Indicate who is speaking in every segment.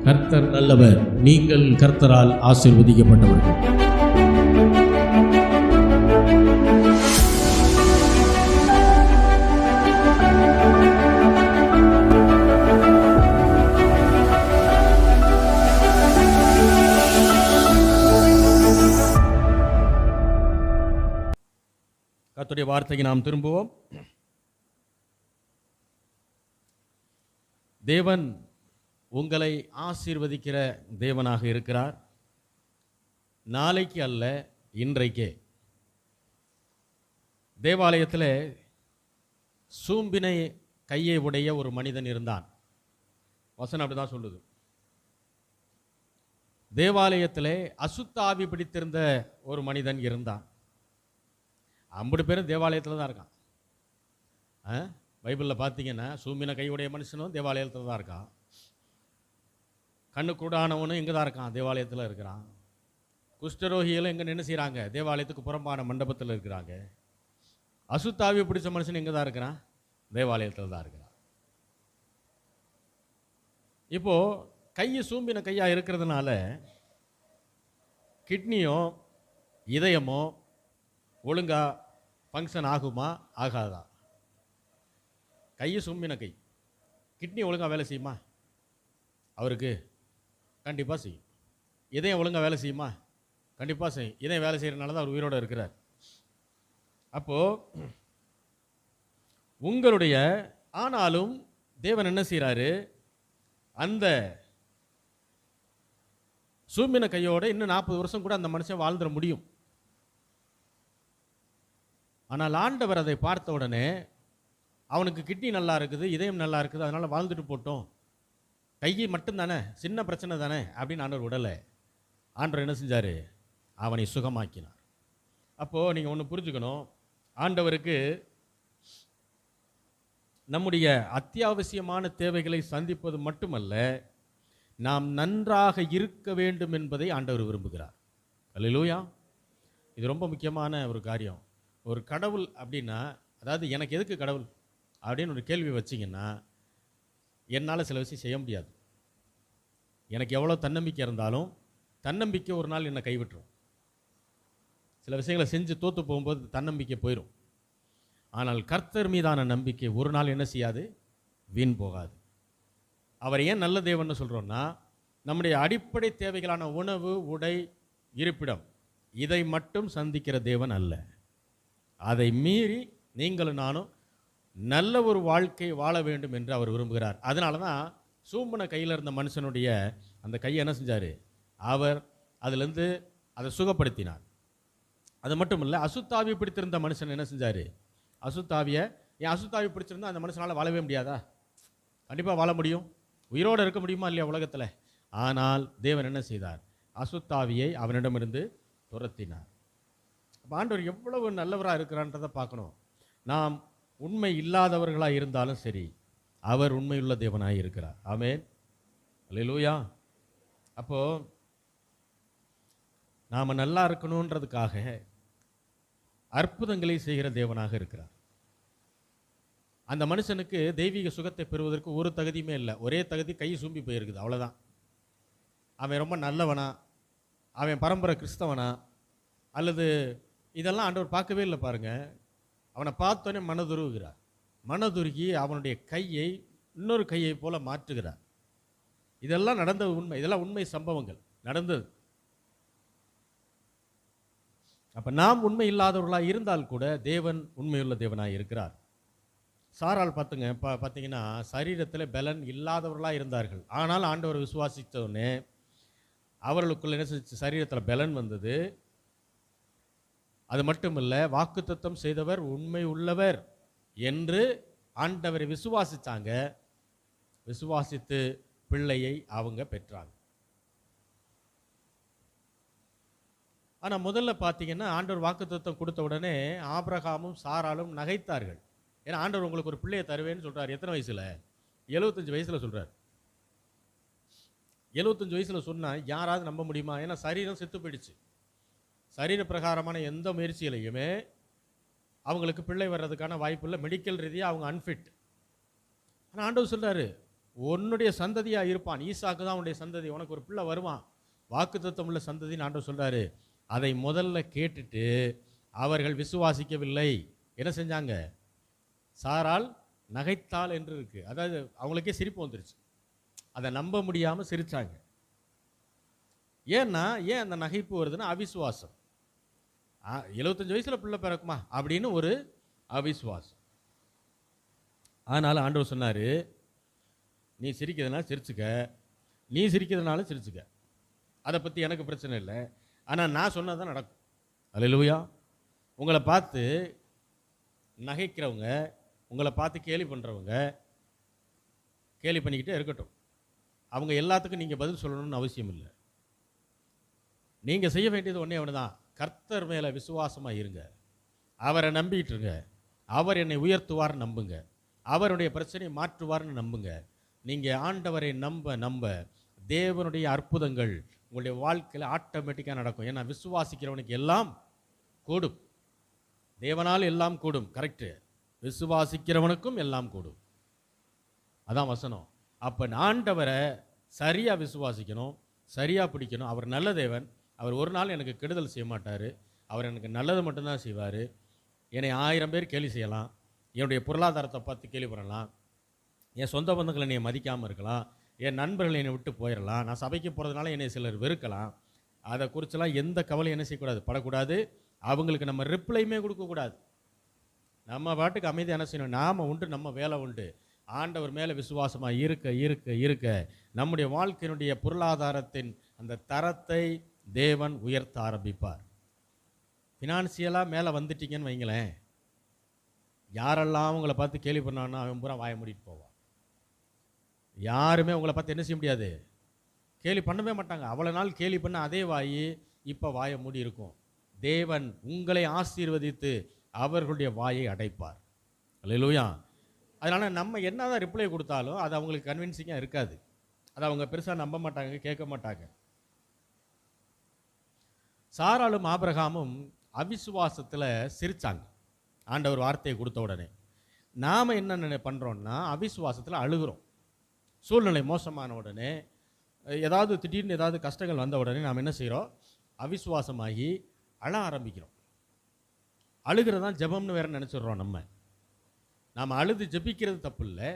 Speaker 1: கர்த்தர் நல்லவர். நீங்கள் கர்த்தரால் ஆசீர்வதிக்கப்பட்டவர்கள். கர்த்தருடைய வார்த்தைக்கு நாம் திரும்புவோம். தேவன் உங்களை ஆசீர்வதிக்கிற தேவனாக இருக்கிறார். நாளைக்கு அல்ல, இன்றைக்கே. தேவாலயத்தில் சூம்பினை கையை உடைய ஒரு மனிதன் இருந்தான். வசனம் அப்படிதான் சொல்லுது. தேவாலயத்தில் அசுத்தாவி பிடித்திருந்த ஒரு மனிதன் இருந்தான். 50 பேரும் தேவாலயத்தில் தான் இருக்கான். பைபிளில் பார்த்தீங்கன்னா சூம்பின கையுடைய மனுஷனும் தேவாலயத்தில் தான் இருக்கான். கண்ணு கூடானவனும் எங்கே தான் இருக்கான்? தேவாலயத்தில் இருக்கிறான். குஷ்டரோகிகளும் எங்கே நின்று செய்கிறாங்க? தேவாலயத்துக்கு புறம்பான மண்டபத்தில் இருக்கிறாங்க. அசுத்தாவி பிடிச்ச மனுஷன் எங்கே தான் இருக்கிறான்? தேவாலயத்தில் தான் இருக்கிறான். இப்போது கை சூம்பின கையாக இருக்கிறதுனால கிட்னியோ இதயமோ ஒழுங்கா ஃபங்க்ஷன் ஆகுமா ஆகாதா? கை சூம்பின கை, கிட்னி ஒழுங்காக வேலை செய்யுமா? அவருக்கு கண்டிப்பாக செய்யும். இதயம் ஒழுங்காக வேலை செய்யுமா? கண்டிப்பாக செய்யும். இதயம் வேலை செய்கிறனால தான் அவர் உயிரோடு இருக்கிறார். அப்போது உங்களுடைய ஆனாலும் தேவன் என்ன செய்கிறாரு? அந்த சூம்பின கையோடு இன்னும் 40 வருஷம் கூட அந்த மனுஷன் வாழ்ந்துட முடியும். ஆனால் ஆண்டவர் அதை பார்த்த உடனே அவனுக்கு கிட்னி நல்லா இருக்குது, இதயம் நல்லா இருக்குது, அதனால் வாழ்ந்துட்டு போட்டோம், கை மட்டும்தானே, சின்ன பிரச்சனை தானே அப்படின்னு ஆண்டவர் விடலை. ஆண்டவர் என்ன செஞ்சார்? அவனை சுகமாக்கினார். அப்போது நீங்கள் ஒன்று புரிஞ்சுக்கணும். ஆண்டவருக்கு நம்முடைய அத்தியாவசியமான தேவைகளை சந்திப்பது மட்டுமல்ல, நாம் நன்றாக இருக்க வேண்டும் என்பதை ஆண்டவர் விரும்புகிறார். அல்லேலூயா. இது ரொம்ப முக்கியமான ஒரு காரியம். ஒரு கடவுள் அப்படின்னா, அதாவது எனக்கு எதுக்கு கடவுள் அப்படின்னு ஒரு கேள்வி வச்சிங்கன்னா, என்னால் சில விஷயம் செய்ய முடியாது. எனக்கு எவ்வளோ தன்னம்பிக்கை இருந்தாலும் தன்னம்பிக்கை ஒரு நாள் என்னை கைவிட்டுரும். சில விஷயங்களை செஞ்சு தோற்று போகும்போது தன்னம்பிக்கை போயிடும். ஆனால் கர்த்தர் மீதான நம்பிக்கை ஒரு நாள் என்ன செய்யாது? வீண் போகாது. அவர் ஏன் நல்ல தேவன்னு சொல்கிறோன்னா, நம்முடைய அடிப்படை தேவைகளான உணவு, உடை, இருப்பிடம், இதை மட்டும் சந்திக்கிற தேவன் அல்ல. அதை மீறி நீங்களும் நானும் நல்ல ஒரு வாழ்க்கை வாழ வேண்டும் என்று அவர் விரும்புகிறார். அதனால தான் சூம்பன கையில் இருந்த மனுஷனுடைய அந்த கையை என்ன செஞ்சார்? அவர் அதிலேருந்து அதை சுகப்படுத்தினார். அது மட்டும் இல்லை, அசுத்தாவி பிடித்திருந்த மனுஷன் என்ன செஞ்சார்? அசுத்தாவியை, ஏன் அசுத்தாவி பிடிச்சிருந்தா அந்த மனுஷனால் வாழவே முடியாதா? கண்டிப்பாக வாழ முடியும். உயிரோடு இருக்க முடியுமா இல்லையா உலகத்தில்? ஆனால் தேவன் என்ன செய்தார்? அசுத்தாவியை அவனிடமிருந்து துரத்தினார். அப்போ ஆண்டவர் எவ்வளவு நல்லவராக இருக்கிறான்றதை பார்க்கணும். நாம் உண்மை இல்லாதவர்களாக இருந்தாலும் சரி, அவர் உண்மையுள்ள தேவனாக இருக்கிறார். ஆமென். அல்லேலூயா. அப்போது நாம் நல்லா இருக்கணுன்றதுக்காக அற்புதங்களை செய்கிற தேவனாக இருக்கிறார். அந்த மனுஷனுக்கு தெய்வீக சுகத்தை பெறுவதற்கு ஒரு தகுதியுமே இல்லை. ஒரே தகுதி, கை சூம்பி போயிருக்குது, அவ்வளோதான். அவன் ரொம்ப நல்லவனா, அவன் பரம்பரை கிறிஸ்தவனா, அல்லது இதெல்லாம் ஆண்டவர் பார்க்கவே இல்லை. பாருங்கள், அவனை பார்த்தோன்னே மனதுருகிறார். மனதுருகி அவனுடைய கையை இன்னொரு கையை போல மாற்றுகிறார். இதெல்லாம் நடந்த உண்மை, இதெல்லாம் உண்மை சம்பவங்கள் நடந்தது. அப்போ நாம் உண்மை இல்லாதவர்களாக இருந்தால் கூட தேவன் உண்மையுள்ள தேவனாக இருக்கிறார். சாரால் பார்த்தீங்கன்னா சரீரத்தில் பலன் இல்லாதவர்களாக இருந்தார்கள். ஆனால் ஆண்டவர் விசுவாசித்தோடனே அவர்களுக்குள்ள என்ன செஞ்சு? சரீரத்தில் பலன் வந்தது. அது மட்டுமல்ல, வாக்குத்தத்தம் செய்தவர் உண்மை உள்ளவர் என்று ஆண்டவரை விசுவாசித்தாங்க. விசுவாசித்து பிள்ளையை அவங்க பெற்றாங்க. ஆனால் முதல்ல பார்த்தீங்கன்னா ஆண்டவர் வாக்குத்தத்தம் கொடுத்த உடனே ஆபிரகாமும் சாராலும் நகைத்தார்கள். ஏன்னா ஆண்டவர் உங்களுக்கு ஒரு பிள்ளையை தருவேன்னு சொல்கிறார். எத்தனை வயசில்? 75 வயசில் சொல்கிறார். 75 வயசில் சொன்னால் யாராவது நம்ப முடியுமா? ஏன்னா சரீரம் செத்து போயிடுச்சு. சரீர பிரகாரமான எந்த முயற்சியிலையுமே அவங்களுக்கு பிள்ளை வர்றதுக்கான வாய்ப்பு இல்லை. மெடிக்கல் ரீதியாக அவங்க அன்ஃபிட். ஆனால் ஆண்டவர் சொல்கிறாரு, உன்னுடைய சந்ததியா இருப்பான், ஈசாக்கு தான் உன்னுடைய சந்ததி, உனக்கு ஒரு பிள்ளை வருவான், வாக்குத்தத்தம் உள்ள சந்ததின்னு ஆண்டவர் சொல்றாரு. அதை முதல்ல கேட்டுட்டு அவர்கள் விசுவாசிக்கவில்லை. என்ன செஞ்சாங்க? சாராள் நகைத்தாள் என்று இருக்கு. அதாவது அவங்களுக்கே சிரிப்பு வந்துருச்சு, அதை நம்ப முடியாம சிரிச்சாங்க. ஏன் அந்த நகைப்பு வருதுன்னா அவிசுவாசம். 75 வயசுல பிள்ளை பிறக்குமா அப்படின்னு ஒரு அவிசுவாசம். அதனால ஆண்டவர் சொன்னாரு, நீ சிரிக்கிறதுனால சிரிச்சுக்க, நீ சிரிக்கிறதுனால சிரிச்சுக்க, அதை பற்றி எனக்கு பிரச்சனை இல்லை, ஆனால் நான் சொன்னதான் நடக்கும். அல்லேலூயா. உங்களை பார்த்து நகைக்கிறவங்க, உங்களை பார்த்து கேலி பண்ணுறவங்க கேலி பண்ணிக்கிட்டே இருக்கட்டும். அவங்க எல்லாத்துக்கும் நீங்கள் பதில் சொல்லணும்னு அவசியம் இல்லை. நீங்கள் செய்ய வேண்டியது ஒன்றே ஒன்று தான், கர்த்தர் மேலே விசுவாசமாக இருங்க, அவரை நம்பிக்கிட்டு இருங்க. அவர் என்னை உயர்த்துவார் நம்புங்க, அவருடைய பிரச்சனையை மாற்றுவார்னு நம்புங்க. நீங்கள் ஆண்டவரை நம்ப தேவனுடைய அற்புதங்கள் உங்களுடைய வாழ்க்கையில் ஆட்டோமேட்டிக்காக நடக்கும். ஏன்னா விசுவாசிக்கிறவனுக்கு எல்லாம் கூடும். தேவனால் எல்லாம் கூடும், கரெக்டு. விசுவாசிக்கிறவனுக்கும் எல்லாம் கூடும், அதான் வசனம். அப்போ ஆண்டவரை சரியாக விசுவாசிக்கணும், சரியாக பிடிக்கணும். அவர் நல்ல தேவன், அவர் ஒரு நாள் எனக்கு கெடுதல் செய்ய மாட்டார், அவர் எனக்கு நல்லது மட்டும்தான் செய்வார். என்னை 1000 பேர் கேலி செய்யலாம், என்னுடைய பொருளாதாரத்தை பார்த்து கேலி பண்ணலாம், என் சொந்த பந்தங்களை என்னை மதிக்காமல் இருக்கலாம், என் நண்பர்கள் என்னை விட்டு போயிடலாம், நான் சபைக்கு போகிறதுனால என்னை சிலர் வெறுக்கலாம். அதை குறிச்செல்லாம் எந்த கவலையும் என்ன செய்யக்கூடாது, படக்கூடாது. அவங்களுக்கு நம்ம ரிப்ளையுமே கொடுக்கக்கூடாது. நம்ம பாட்டுக்கு அமைதியாக என்ன செய்யணும், நாம் உண்டு, நம்ம வேலை உண்டு. ஆண்டவர் மேலே விசுவாசமாக இருக்க இருக்க இருக்க நம்முடைய வாழ்க்கையினுடைய பொருளாதாரத்தின் அந்த தரத்தை தேவன் உயர்த்த ஆரம்பிப்பார். ஃபினான்சியலாக மேலே வந்துட்டீங்கன்னு வைங்களேன், யாரெல்லாம் உங்களை பார்த்து கேலி பண்ணான்னா அவன் பூரா வாயை மூடிட்டு போவான். யாருமே உங்களை பார்த்து என்ன செய்ய முடியாது, கேலி பண்ணவே மாட்டாங்க. அவ்வளோ நாள் கேலி பண்ண அதே வாய் இப்போ வாயை மூடி இருக்கும். தேவன் உங்களை ஆசீர்வதித்து அவர்களுடைய வாயை அடைப்பார். அல்லேலூயா. அதனால் நம்ம என்ன தான் ரிப்ளை கொடுத்தாலும் அது அவங்களுக்கு கன்வின்சிங்காக இருக்காது, அதை அவங்க பெருசாக நம்ப மாட்டாங்க, கேட்க மாட்டாங்க. சாராளும் ஆபிரகாமும் அவிசுவாசத்தில் சிரித்தாங்க ஆண்டவர் வார்த்தையை கொடுத்த உடனே. நாம் என்ன பண்ணுறோன்னா அவிசுவாசத்தில் அழுகிறோம். சூழ்நிலை மோசமான உடனே, ஏதாவது திடீர்னு ஏதாவது கஷ்டங்கள் வந்த உடனே நாம் என்ன செய்கிறோம், அவிசுவாசமாகி அழ ஆரம்பிக்கிறோம். அழுகிறது தான் ஜெபம்னு வேற நினச்சிடுறோம். நாம் அழுது ஜெபிக்கிறது தப்பு இல்லை,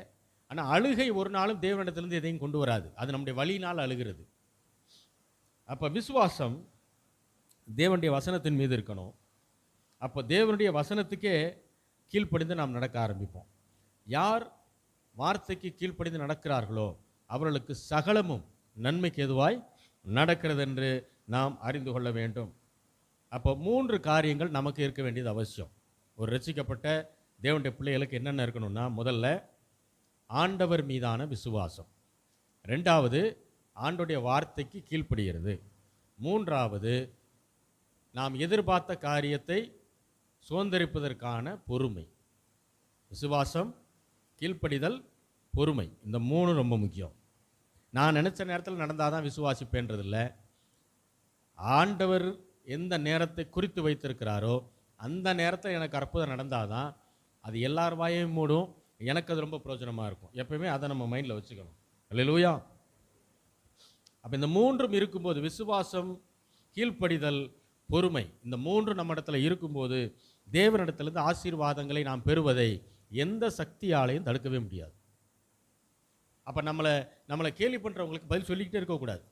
Speaker 1: ஆனால் அழுகை ஒரு நாளும் தேவனிடத்திலிருந்து எதையும் கொண்டு வராது, அது நம்முடைய வழியினால் அழுகிறது. அப்போ விசுவாசம் தேவனுடைய வசனத்தின் மீது இருக்கணும். அப்போ தேவனுடைய வசனத்துக்கே கீழ்ப்படிந்து நாம் நடக்க ஆரம்பிப்போம். யார் வார்த்தைக்கு கீழ்ப்படிந்து நடக்கிறார்களோ அவர்களுக்கு சகலமும் நன்மைக்கு எதுவாய் நடக்கிறது என்று நாம் அறிந்து கொள்ள வேண்டும். அப்போ 3 காரியங்கள் நமக்கு இருக்க வேண்டியது அவசியம். ஒரு ரட்சிக்கப்பட்ட தேவனுடைய பிள்ளைகளுக்கு என்னென்ன இருக்கணும்னா, முதல்ல ஆண்டவர் மீதான விசுவாசம், 2வது ஆண்டவருடைய வார்த்தைக்கு கீழ்ப்படுகிறது, 3வது நாம் எதிர்பார்த்த காரியத்தை சுதந்திரிப்பதற்கான பொறுமை. விசுவாசம், கீழ்ப்படிதல், பொறுமை, இந்த 3 ரொம்ப முக்கியம். நான் நினச்ச நேரத்தில் நடந்தால் தான் விசுவாசிப்பேன்றதில்லை. ஆண்டவர் எந்த நேரத்தை குறித்து வைத்திருக்கிறாரோ அந்த நேரத்தில் எனக்கு அற்புதம் நடந்தால் தான் அது எல்லார் வாயையும் மூடும், எனக்கு அது ரொம்ப பிரயோஜனமாக இருக்கும். எப்பயுமே அதை நம்ம மைண்டில் வச்சுக்கணும். அல்லேலூயா. அப்போ இந்த 3ம் இருக்கும்போது, விசுவாசம், கீழ்ப்படிதல், பொறுமை, இந்த 3 நம்ம இடத்துல இருக்கும்போது தேவனிடத்திலிருந்து ஆசீர்வாதங்களை நாம் பெறுவதை எந்த சக்தியாலையும் தடுக்கவே முடியாது. அப்போ நம்மளை கேலி பண்ணுறவங்களுக்கு பதில் சொல்லிக்கிட்டே இருக்கக்கூடாது,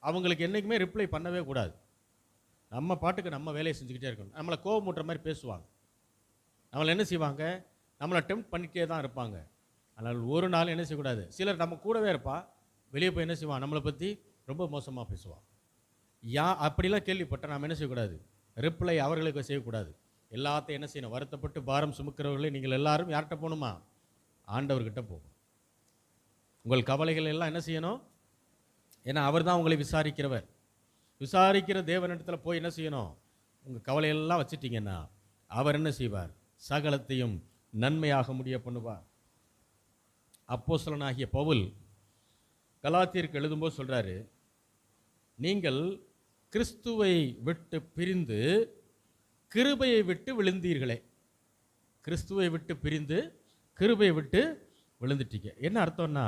Speaker 1: அவங்களுக்கு என்றைக்குமே ரிப்ளை பண்ணவே கூடாது. நம்ம பாட்டுக்கு நம்ம வேலையை செஞ்சுக்கிட்டே இருக்கணும். நம்மளை கோபம் மூட்டுற மாதிரி பேசுவாங்க, நம்மளை என்ன செய்வாங்க, நம்மளை டெம்ப்ட் பண்ணிகிட்டே தான் இருப்பாங்க. அதனால் ஒரு நாள் என்ன செய்யக்கூடாது, சிலர் நம்ம கூடவே இருப்பா, வெளியே போய் என்ன செய்வான், நம்மளை பற்றி ரொம்ப மோசமாக பேசுவான். அப்படிலாம் கேள்விப்பட்டால் நாம் என்ன செய்யக்கூடாது, ரிப்ளை அவர்களுக்கு செய்யக்கூடாது. எல்லாத்தையும் என்ன செய்யணும், வருத்தப்பட்டு பாரம் சுமக்கிறவர்களே நீங்கள் எல்லாரும் யார்கிட்ட போகணுமா, ஆண்டவர்கிட்ட போகணும். உங்கள் கவலைகள் எல்லாம் என்ன செய்யணும், ஏன்னா அவர் தான் உங்களை விசாரிக்கிறவர். விசாரிக்கிற தேவனிடத்தில் போய் என்ன செய்யணும், உங்கள் கவலையெல்லாம் வச்சுட்டிங்கன்னா அவர் என்ன செய்வார், சகலத்தையும் நன்மையாக முடிய பண்ணுவார். அப்போஸ்தலனாகிய பவுல் கலாத்தியருக்கு எழுதும்போது சொல்கிறாரு, நீங்கள் கிறிஸ்துவை விட்டு பிரிந்து கிருபையை விட்டு விழுந்தீர்களே. கிறிஸ்துவை விட்டு பிரிந்து கிருபையை விட்டு விழுந்துட்டீங்க. என்ன அர்த்தம்னா,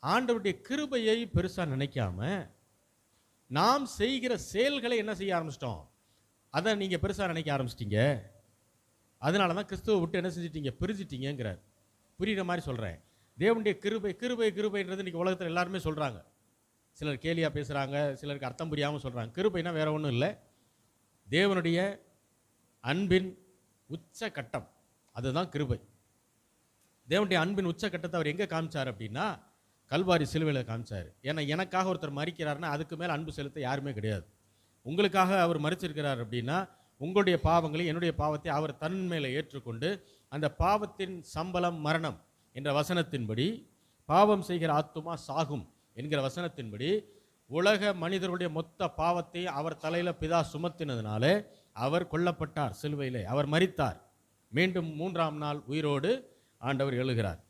Speaker 1: ஆண்டவருடைய கிருபையை பெருசா நினைக்காம நாம் செய்கிற செயல்களை என்ன செய்ய ஆரம்பிச்சிட்டோம், அதை நீங்க பெருசா நினைக்க ஆரம்பிச்சிட்டீங்க. அதனால தான் கிறிஸ்துவை விட்டு என்ன செஞ்சிட்டீங்க, பிரிஞ்சிட்டீங்கிறார். புரியுற மாதிரி சொல்றேன். தேவனுடைய கிருபை கிருபை கிருபைன்றது இன்னைக்கு உலகத்தில் எல்லாருமே சொல்றாங்க. சிலர் கேலியா பேசுறாங்க, சிலருக்கு அர்த்தம் புரியாமல் சொல்றாங்க. கிருபைனா வேற ஒன்றும் இல்லை, தேவனுடைய அன்பின் உச்ச கட்டம், அதுதான் கிருபை. தேவனுடைய அன்பின் உச்ச கட்டத்தை அவர் எங்கே காமிச்சார் அப்படின்னா, கல்வாரி சிலுவையில் காமிச்சார். ஏன்னா எனக்காக ஒருத்தர் மரிக்கிறாருன்னா அதுக்கு மேலே அன்பு செலுத்த யாருமே கிடையாது. உங்களுக்காக அவர் மரிச்சிருக்கிறார் அப்படின்னா உங்களுடைய பாவங்களை, என்னுடைய பாவத்தை அவர் தன் மேலே ஏற்றுக்கொண்டு அந்த பாவத்தின் சம்பளம் மரணம் என்ற வசனத்தின்படி, பாவம் செய்கிற ஆத்துமா சாகும் என்கிற வசனத்தின்படி உலக மனிதருடைய மொத்த பாவத்தை அவர் தலையில் பிதா சுமத்தினதுனால அவர் கொல்லப்பட்டார் சிலுவையிலே, அவர் மரித்தார். மீண்டும் 3ஆம் நாள் உயிரோடு ஆண்டவர் எழுகிறார்.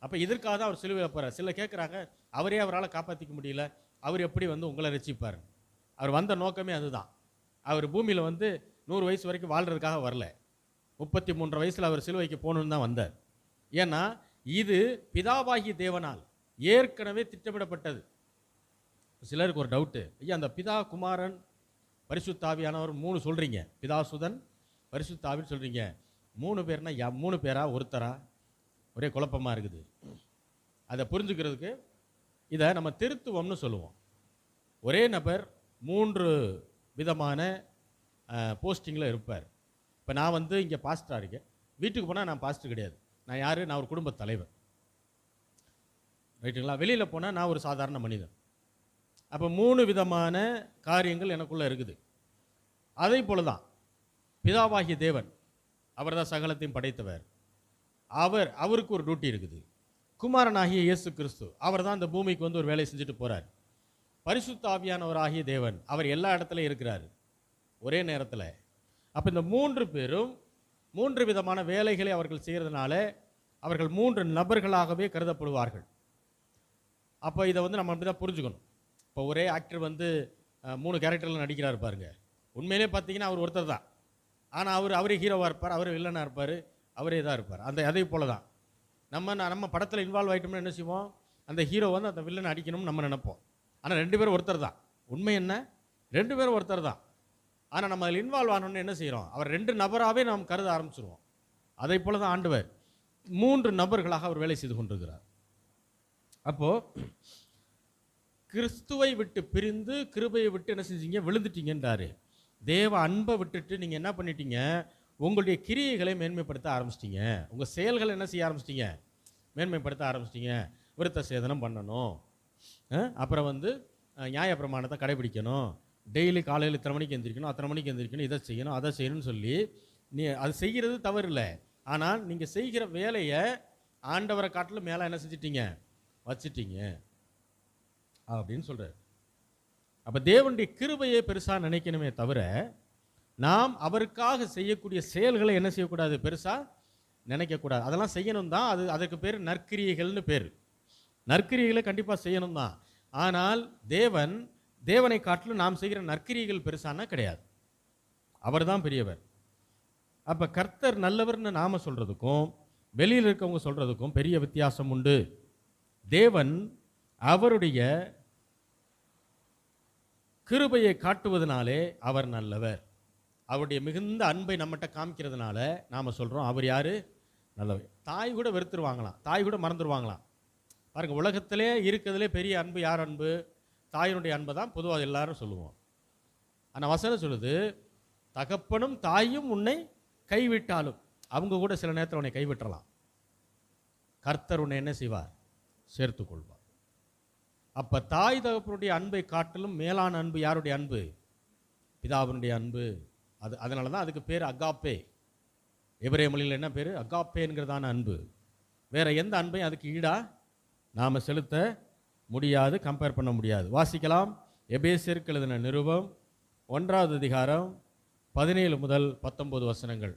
Speaker 1: அப்போ இதற்காக தான் அவர் சிலுவையில் போகிறார். சில கேட்குறாங்க, அவரே அவரால் காப்பாற்றிக்க முடியல, அவர் எப்படி உங்களை ரட்சிப்பார்? அவர் வந்த நோக்கமே அதுதான். அவர் பூமியில் 100 வயசு வரைக்கும் வாழ்கிறதுக்காக வரல. 33 வயசில் அவர் சிலுவைக்கு போகணுன்னு தான் வந்தார். ஏன்னா இது பிதாவாகி தேவனால் ஏற்கனவே திட்டமிடப்பட்டது. சிலருக்கு ஒரு டவுட்டு, ஐயா அந்த பிதா குமாரன் பரிசுத்தாவியானவர் 3 சொல்கிறீங்க, பிதாசுதன் பரிசுத்தாவின்னு சொல்கிறீங்க, 3 பேர்னா 3 பேரா ஒருத்தரா? ஒரே குழப்பமாக இருக்குது. அதை புரிஞ்சுக்கிறதுக்கு இதை நம்ம திருத்துவம்னு சொல்லுவோம். ஒரே நபர் 3 விதமான போஸ்டிங்கில் இருப்பார். இப்போ நான் இங்கே பாஸ்டராக இருக்கேன், வீட்டுக்கு போனால் நான் பாஸ்டர் கிடையாது. நான் யார்? நான் ஒரு குடும்ப தலைவர், ரைட்டுங்களா? வெளியில் போனால் நான் ஒரு சாதாரண மனிதன். அப்போ 3 விதமான காரியங்கள் எனக்குள்ளே இருக்குது. அதே போல தான் பிதாவாகிய தேவன், அவர் தான் சகலத்தையும் படைத்தவர், அவருக்கு ஒரு டியூட்டி இருக்குது. குமாரனாகிய இயேசு கிறிஸ்து, அவர் தான் இந்த பூமிக்கு ஒரு வேலை செஞ்சுட்டு போகிறார். பரிசுத்த ஆவியானவராகிய தேவன், அவர் எல்லா இடத்துலையும் இருக்கிறார் ஒரே நேரத்தில். அப்போ இந்த 3 பேரும் 3 விதமான வேலைகளை அவர்கள் செய்கிறதுனால அவர்கள் 3 நபர்களாகவே கருதப்படுவார்கள். அப்போ இதை நம்ம அப்படி தான் புரிஞ்சுக்கணும். இப்போ ஒரே ஆக்டர் 3 கேரக்டரில் நடிக்கிறார் பாருங்க, உண்மையிலே பார்த்தீங்கன்னா அவர் ஒருத்தர் தான். ஆனால் அவரே ஹீரோவாக இருப்பார், அவரே வில்லனாக இருப்பார், அவரே தான் இருப்பார். அதே போல தான் நம்ம படத்தில் இன்வால்வ் ஆகிட்டோம்னா என்ன செய்வோம், அந்த ஹீரோ அந்த வில்லனை அடிக்கணும்னு நம்ம நினைப்போம். ஆனால் 2 பேரும் ஒருத்தர் தான். உண்மை என்ன, 2 பேரும் ஒருத்தர் தான். ஆனால் நம்ம அதில் இன்வால்வ் ஆனோன்னு என்ன செய்கிறோம், அவர் 2 நபராகவே நாம் கருத ஆரம்பிச்சிருவோம். அதே போல தான் ஆண்டவர் 3 நபர்களாக அவர் வேலை செய்து கொண்டிருக்கிறார். அப்போது கிறிஸ்துவை விட்டு பிரிந்து கிருபையை விட்டு என்ன செஞ்சீங்க, விழுந்துட்டீங்கன்றாரு. தேவ அன்பை விட்டுட்டு நீங்கள் என்ன பண்ணிட்டீங்க, உங்களுடைய கிரியைகளை மேன்மைப்படுத்த ஆரம்பிச்சிட்டிங்க. உங்கள் செயல்களை என்ன செய்ய ஆரம்பிச்சிட்டிங்க, மேன்மைப்படுத்த ஆரம்பிச்சிட்டிங்க. விருத்த சேதனம் பண்ணணும், அப்புறம் நியாயப்பிரமாணத்தை கடைபிடிக்கணும், டெய்லி காலையில் இத்தனை மணிக்கு எந்திரிக்கணும், அத்தனை மணிக்கு எந்திரிக்கணும், இதை செய்யணும் அதை செய்யணும்னு சொல்லி நீ அது செய்கிறது தவறு இல்லை. ஆனால் நீங்கள் செய்கிற வேலையை ஆண்டவரை காட்டிலும் மேலே என்ன செஞ்சிட்டீங்க, வச்சிட்டீங்க அப்படின்னு சொல்கிறார். அப்போ தேவனுடைய கிருபையை பெருசாக நினைக்கணுமே தவிர நாம் அவருக்காக செய்யக்கூடிய செயல்களை என்ன செய்யக்கூடாது, பெருசாக நினைக்கக்கூடாது. அதெல்லாம் செய்யணும் தான், அதற்கு பேர் நற்கிரியைகள்னு பேர். நற்கிரியைகளை கண்டிப்பாக செய்யணும் தான். ஆனால் தேவனை காட்டிலும் நாம் செய்கிற நற்கிரியைகள் பெருசானா கிடையாது, அவர் தான் பெரியவர். அப்போ கர்த்தர் நல்லவர்னு நாம் சொல்கிறதுக்கும் வெளியில் இருக்கவங்க சொல்கிறதுக்கும் பெரிய வித்தியாசம் உண்டு. தேவன் அவருடைய கிருபையை காட்டுவதனாலே அவர் நல்லவர். அவருடைய மிகுந்த அன்பை நம்மகிட்ட காமிக்கிறதுனால நாம் சொல்கிறோம் அவர் யார், நல்லவர். தாய் கூட வெறுத்துருவாங்களாம், தாய் கூட மறந்துடுவாங்களாம். பாருங்க, உலகத்திலே இருக்கிறதுலே பெரிய அன்பு யார் அன்பு, தாயினுடைய அன்பை தான் பொதுவாக எல்லாரும் சொல்லுவோம். ஆனால் வசனம் சொல்லுது, தகப்பனும் தாயும் உன்னை கைவிட்டாலும், அவங்க கூட சில நேரத்தில் உன்னை கைவிட்டலாம், கர்த்தர் உன்னை என்ன செய்வார், சேர்த்துக்கொள்வார். அப்போ தாய் தகப்பனுடைய அன்பை காட்டிலும் மேலான அன்பு யாருடைய அன்பு, பிதாவினுடைய அன்பு. அதனால தான் அதுக்கு பேர் அகாப்பே. எபிரேய மொழியில் என்ன பேர், அகாப்பேங்கிறதான அன்பு. வேற எந்த அன்பையும் அதுக்கு ஈடா நாம் செலுத்த முடியாது, கம்பேர் பண்ண முடியாது. வாசிக்கலாம், எபேசியருக்கு எழுதின நிருபம் 1ஆம் அதிகாரம் 17 முதல் 19 வசனங்கள்.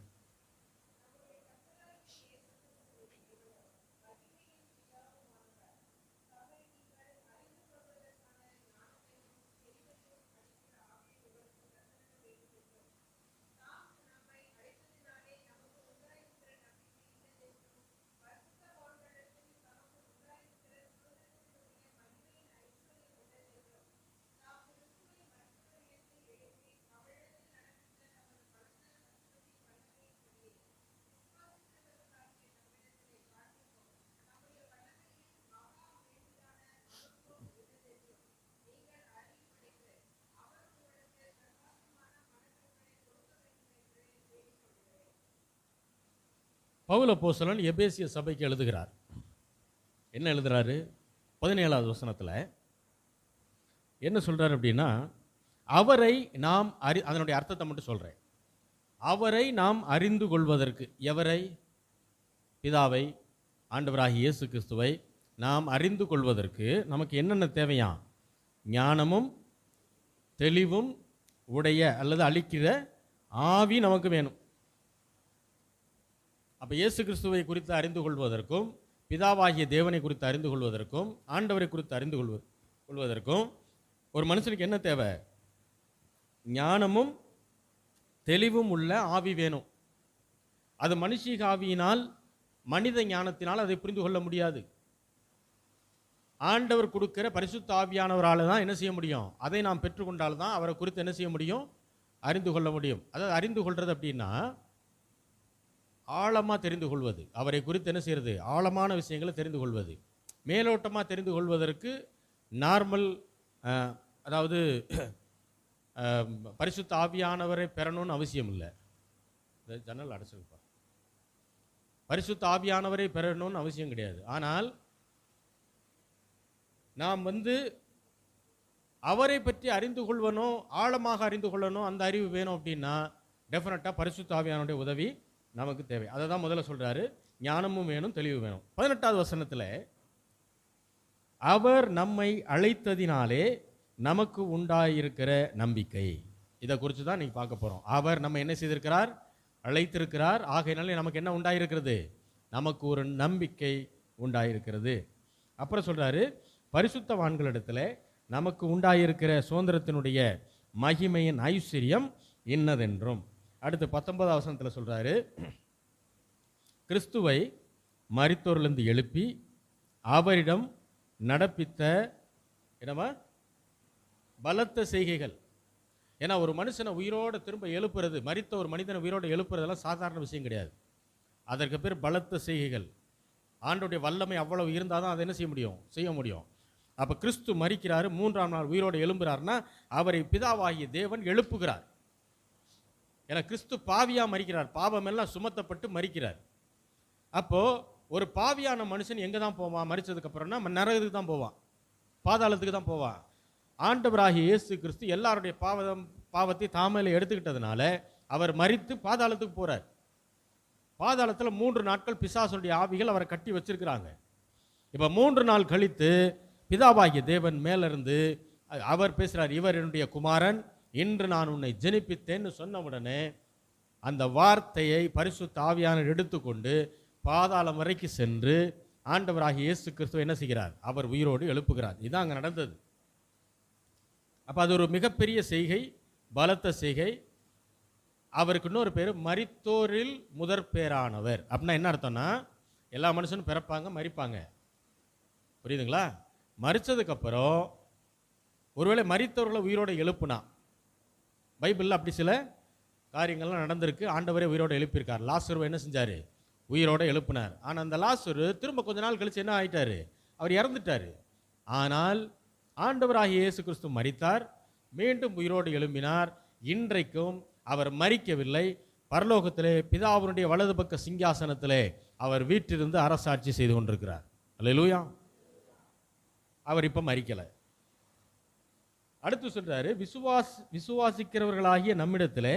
Speaker 1: பவுல் அப்போஸ்தலன் எபேசிய சபைக்கு எழுதுகிறார். என்ன எழுதுறாரு? 17வது வசனத்தில் என்ன சொல்றாரு அப்படின்னா, அவரை நாம் அதனுடைய அர்த்தத்தை மட்டும் சொல்றேன். அவரை நாம் அறிந்து கொள்வதற்கு, எவரை? பிதாவை, ஆண்டவராகிய இயேசு கிறிஸ்துவை நாம் அறிந்து கொள்வதற்கு நமக்கு என்னென்ன தேவையா? ஞானமும் தெளிவும் உடைய அல்லது அளிக்கிற ஆவி நமக்கு வேணும். அப்போ இயேசு கிறிஸ்துவை குறித்து அறிந்து கொள்வதற்கும், பிதாவாகிய தேவனை குறித்து அறிந்து கொள்வதற்கும், ஆண்டவரை குறித்து அறிந்து கொள்வதற்கும் ஒரு மனுஷனுக்கு என்ன தேவை? ஞானமும் தெளிவும் உள்ள ஆவி வேணும். அது மனுஷீக ஆவியினால், மனித ஞானத்தினால் அதை புரிந்து கொள்ள முடியாது. ஆண்டவர் கொடுக்கிற பரிசுத்த ஆவியானவரால் தான் என்ன செய்ய முடியும்? அதை நாம் பெற்றுக்கொண்டால் தான் அவரை குறித்து என்ன செய்ய முடியும்? அறிந்து கொள்ள முடியும். அதாவது அறிந்து கொள்வது அப்படின்னா ஆழமாக தெரிந்து கொள்வது. அவரை குறித்து என்ன செய்யறது? ஆழமான விஷயங்களை தெரிந்து கொள்வது. மேலோட்டமாக தெரிந்து கொள்வதற்கு நார்மல், அதாவது பரிசுத்த ஆவியானவரை பெறணும்னு அவசியம் இல்லை. ஜன்னல் அடைச்சிருப்பா. பரிசுத்த ஆவியானவரை பெறணும்னு அவசியம் கிடையாது. ஆனால் நாம் அவரை பற்றி அறிந்து கொள்வனும், ஆழமாக அறிந்து கொள்ளணும், அந்த அறிவு வேணும் அப்படின்னா டெஃபினட்டாக பரிசுத்த ஆவியானுடைய உதவி நமக்கு தேவை. அதை தான் முதல்ல சொல்றாரு, ஞானமும் வேணும், தெளிவு வேணும். 18வது வசனத்தில் அவர் நம்மை அழைத்ததினாலே நமக்கு உண்டாயிருக்கிற நம்பிக்கை, இதை குறித்து தான் நீங்கள் பார்க்க போகிறோம். அவர் நம்ம என்ன செய்திருக்கிறார்? அழைத்திருக்கிறார். ஆகையினாலே நமக்கு என்ன உண்டாயிருக்கிறது? நமக்கு ஒரு நம்பிக்கை உண்டாயிருக்கிறது. அப்புறம் சொல்றாரு, பரிசுத்தவான்களிடத்தில் நமக்கு உண்டாயிருக்கிற சுதந்திரத்தினுடைய மகிமையின் ஐஸ்வர்யம் இன்னதென்றும். அடுத்து 19வது வசனத்தில் சொல்றாரு, கிறிஸ்துவை மரித்தோரிலிருந்து எழுப்பி அவரிடம் நடப்பித்த என்னவா? பலத்த செய்கைகள். ஏன்னா ஒரு மனுஷனை உயிரோடு திரும்ப எழுப்புறது, மரித்த ஒரு மனிதனை உயிரோடு எழுப்புறதெல்லாம் சாதாரண விஷயம் கிடையாது. அதற்கு பேர் பலத்த செய்கைகள். ஆண்டோடைய வல்லமை அவ்வளவு இருந்தால் தான் அதை என்ன செய்ய முடியும். அப்போ கிறிஸ்து மரிக்கிறாரு, 3ஆம் நாள் உயிரோடு எழும்புறாருன்னா அவரை பிதாவாகிய தேவன் எழுப்புகிறார். ஏன்னா கிறிஸ்து பாவியா மரிக்கிறார், பாவம் எல்லாம் சுமத்தப்பட்டு மரிக்கிறார். அப்போ ஒரு பாவியான மனுஷன் எங்கே தான் போவான்? மரிச்சதுக்கு அப்புறம்னா நரகத்துக்கு தான் போவான், பாதாளத்துக்கு தான் போவான். ஆண்டவராகிய இயேசு கிறிஸ்து எல்லாருடைய பாவத்தை தாமையில எடுத்துக்கிட்டதுனால அவர் மரித்து பாதாளத்துக்கு போறார். பாதாளத்தில் 3 நாட்கள் பிசாசுடைய ஆவிகள் அவரை கட்டி வச்சிருக்கிறாங்க. இப்போ 3 நாள் கழித்து பிதாவாகிய தேவன் மேலிருந்து அவர் பேசுறார், இவர் என்னுடைய குமாரன், இன்று நான் உன்னை ஜெனிப்பித்தேன்னு சொன்ன உடனே அந்த வார்த்தையை பரிசுத்த ஆவியானவர் எடுத்துக்கொண்டு பாதாளம் வரைக்கும் சென்று ஆண்டவராகிய இயேசு கிறிஸ்துவை என்ன செய்கிறார்? அவர் உயிரோடு எழுப்புகிறார். இதுதான் அங்கே நடந்தது. அப்போ அது ஒரு மிகப்பெரிய செய்கை, பலத்த செய்கை. அவருக்கு இன்னொரு பேர் மரித்தோரில் முதற் பேரானவர். அப்படின்னா என்ன அர்த்தம்னா, எல்லா மனுஷனும் பிறப்பாங்க, மரிப்பாங்க, புரியுதுங்களா? மரிச்சதுக்கு அப்புறம் ஒருவேளை மரித்தவர்களை உயிரோடு எழுப்புனா, பைபிளில் அப்படி சில காரியங்கள்லாம் நடந்திருக்கு. ஆண்டவரே உயிரோடு எழுப்பியிருக்கார். லாசருவை என்ன செஞ்சார்? உயிரோடு எழுப்பினார். ஆனால் அந்த லாசரு திரும்ப கொஞ்ச நாள் கழிச்சு என்ன ஆயிட்டாரு? அவர் இறந்துட்டார். ஆனால் ஆண்டவராகிய இயேசு கிறிஸ்து மரித்தார், மீண்டும் உயிரோடு எழும்பினார். இன்றைக்கும் அவர் மரிக்கவில்லை. பரலோகத்திலே பிதாவினுடைய வலது பக்க சிங்காசனத்திலே அவர் வீட்டிலிருந்து அரசாட்சி செய்து கொண்டிருக்கிறார். அல்லேலூயா. அவர் இப்போ மரிக்கலை. அடுத்து சொல்றாரு, விசுவாசிக்கிறவர்களாகிய நம்மிடத்திலே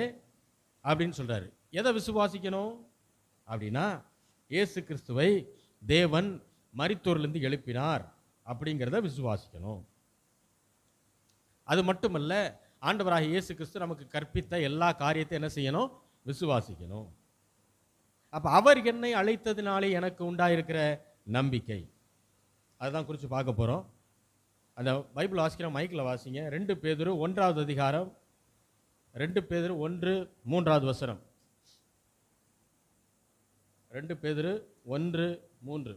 Speaker 1: அப்படின்னு சொல்றாரு. எதை விசுவாசிக்கணும் அப்படின்னா, இயேசு கிறிஸ்துவை தேவன் மரித்தோரிலிருந்து எழுப்பினார் அப்படிங்கிறத விசுவாசிக்கணும். அது மட்டுமல்ல, ஆண்டவராகிய இயேசு கிறிஸ்து நமக்கு கற்பித்த எல்லா காரியத்தை என்ன செய்யணும்? விசுவாசிக்கணும். அப்போ அவர் என்னை அழைத்ததினாலே எனக்கு உண்டாயிருக்கிற நம்பிக்கை, அதுதான் குறித்து பார்க்க போகிறோம். அந்த பைபிள் வாசிக்கிற மைக்கில் வாசிங்க. 2 பேதுரு 1வது அதிகாரம், 2 பேதுரு 1:3 வசனம். 2 பேதுரு 1:3.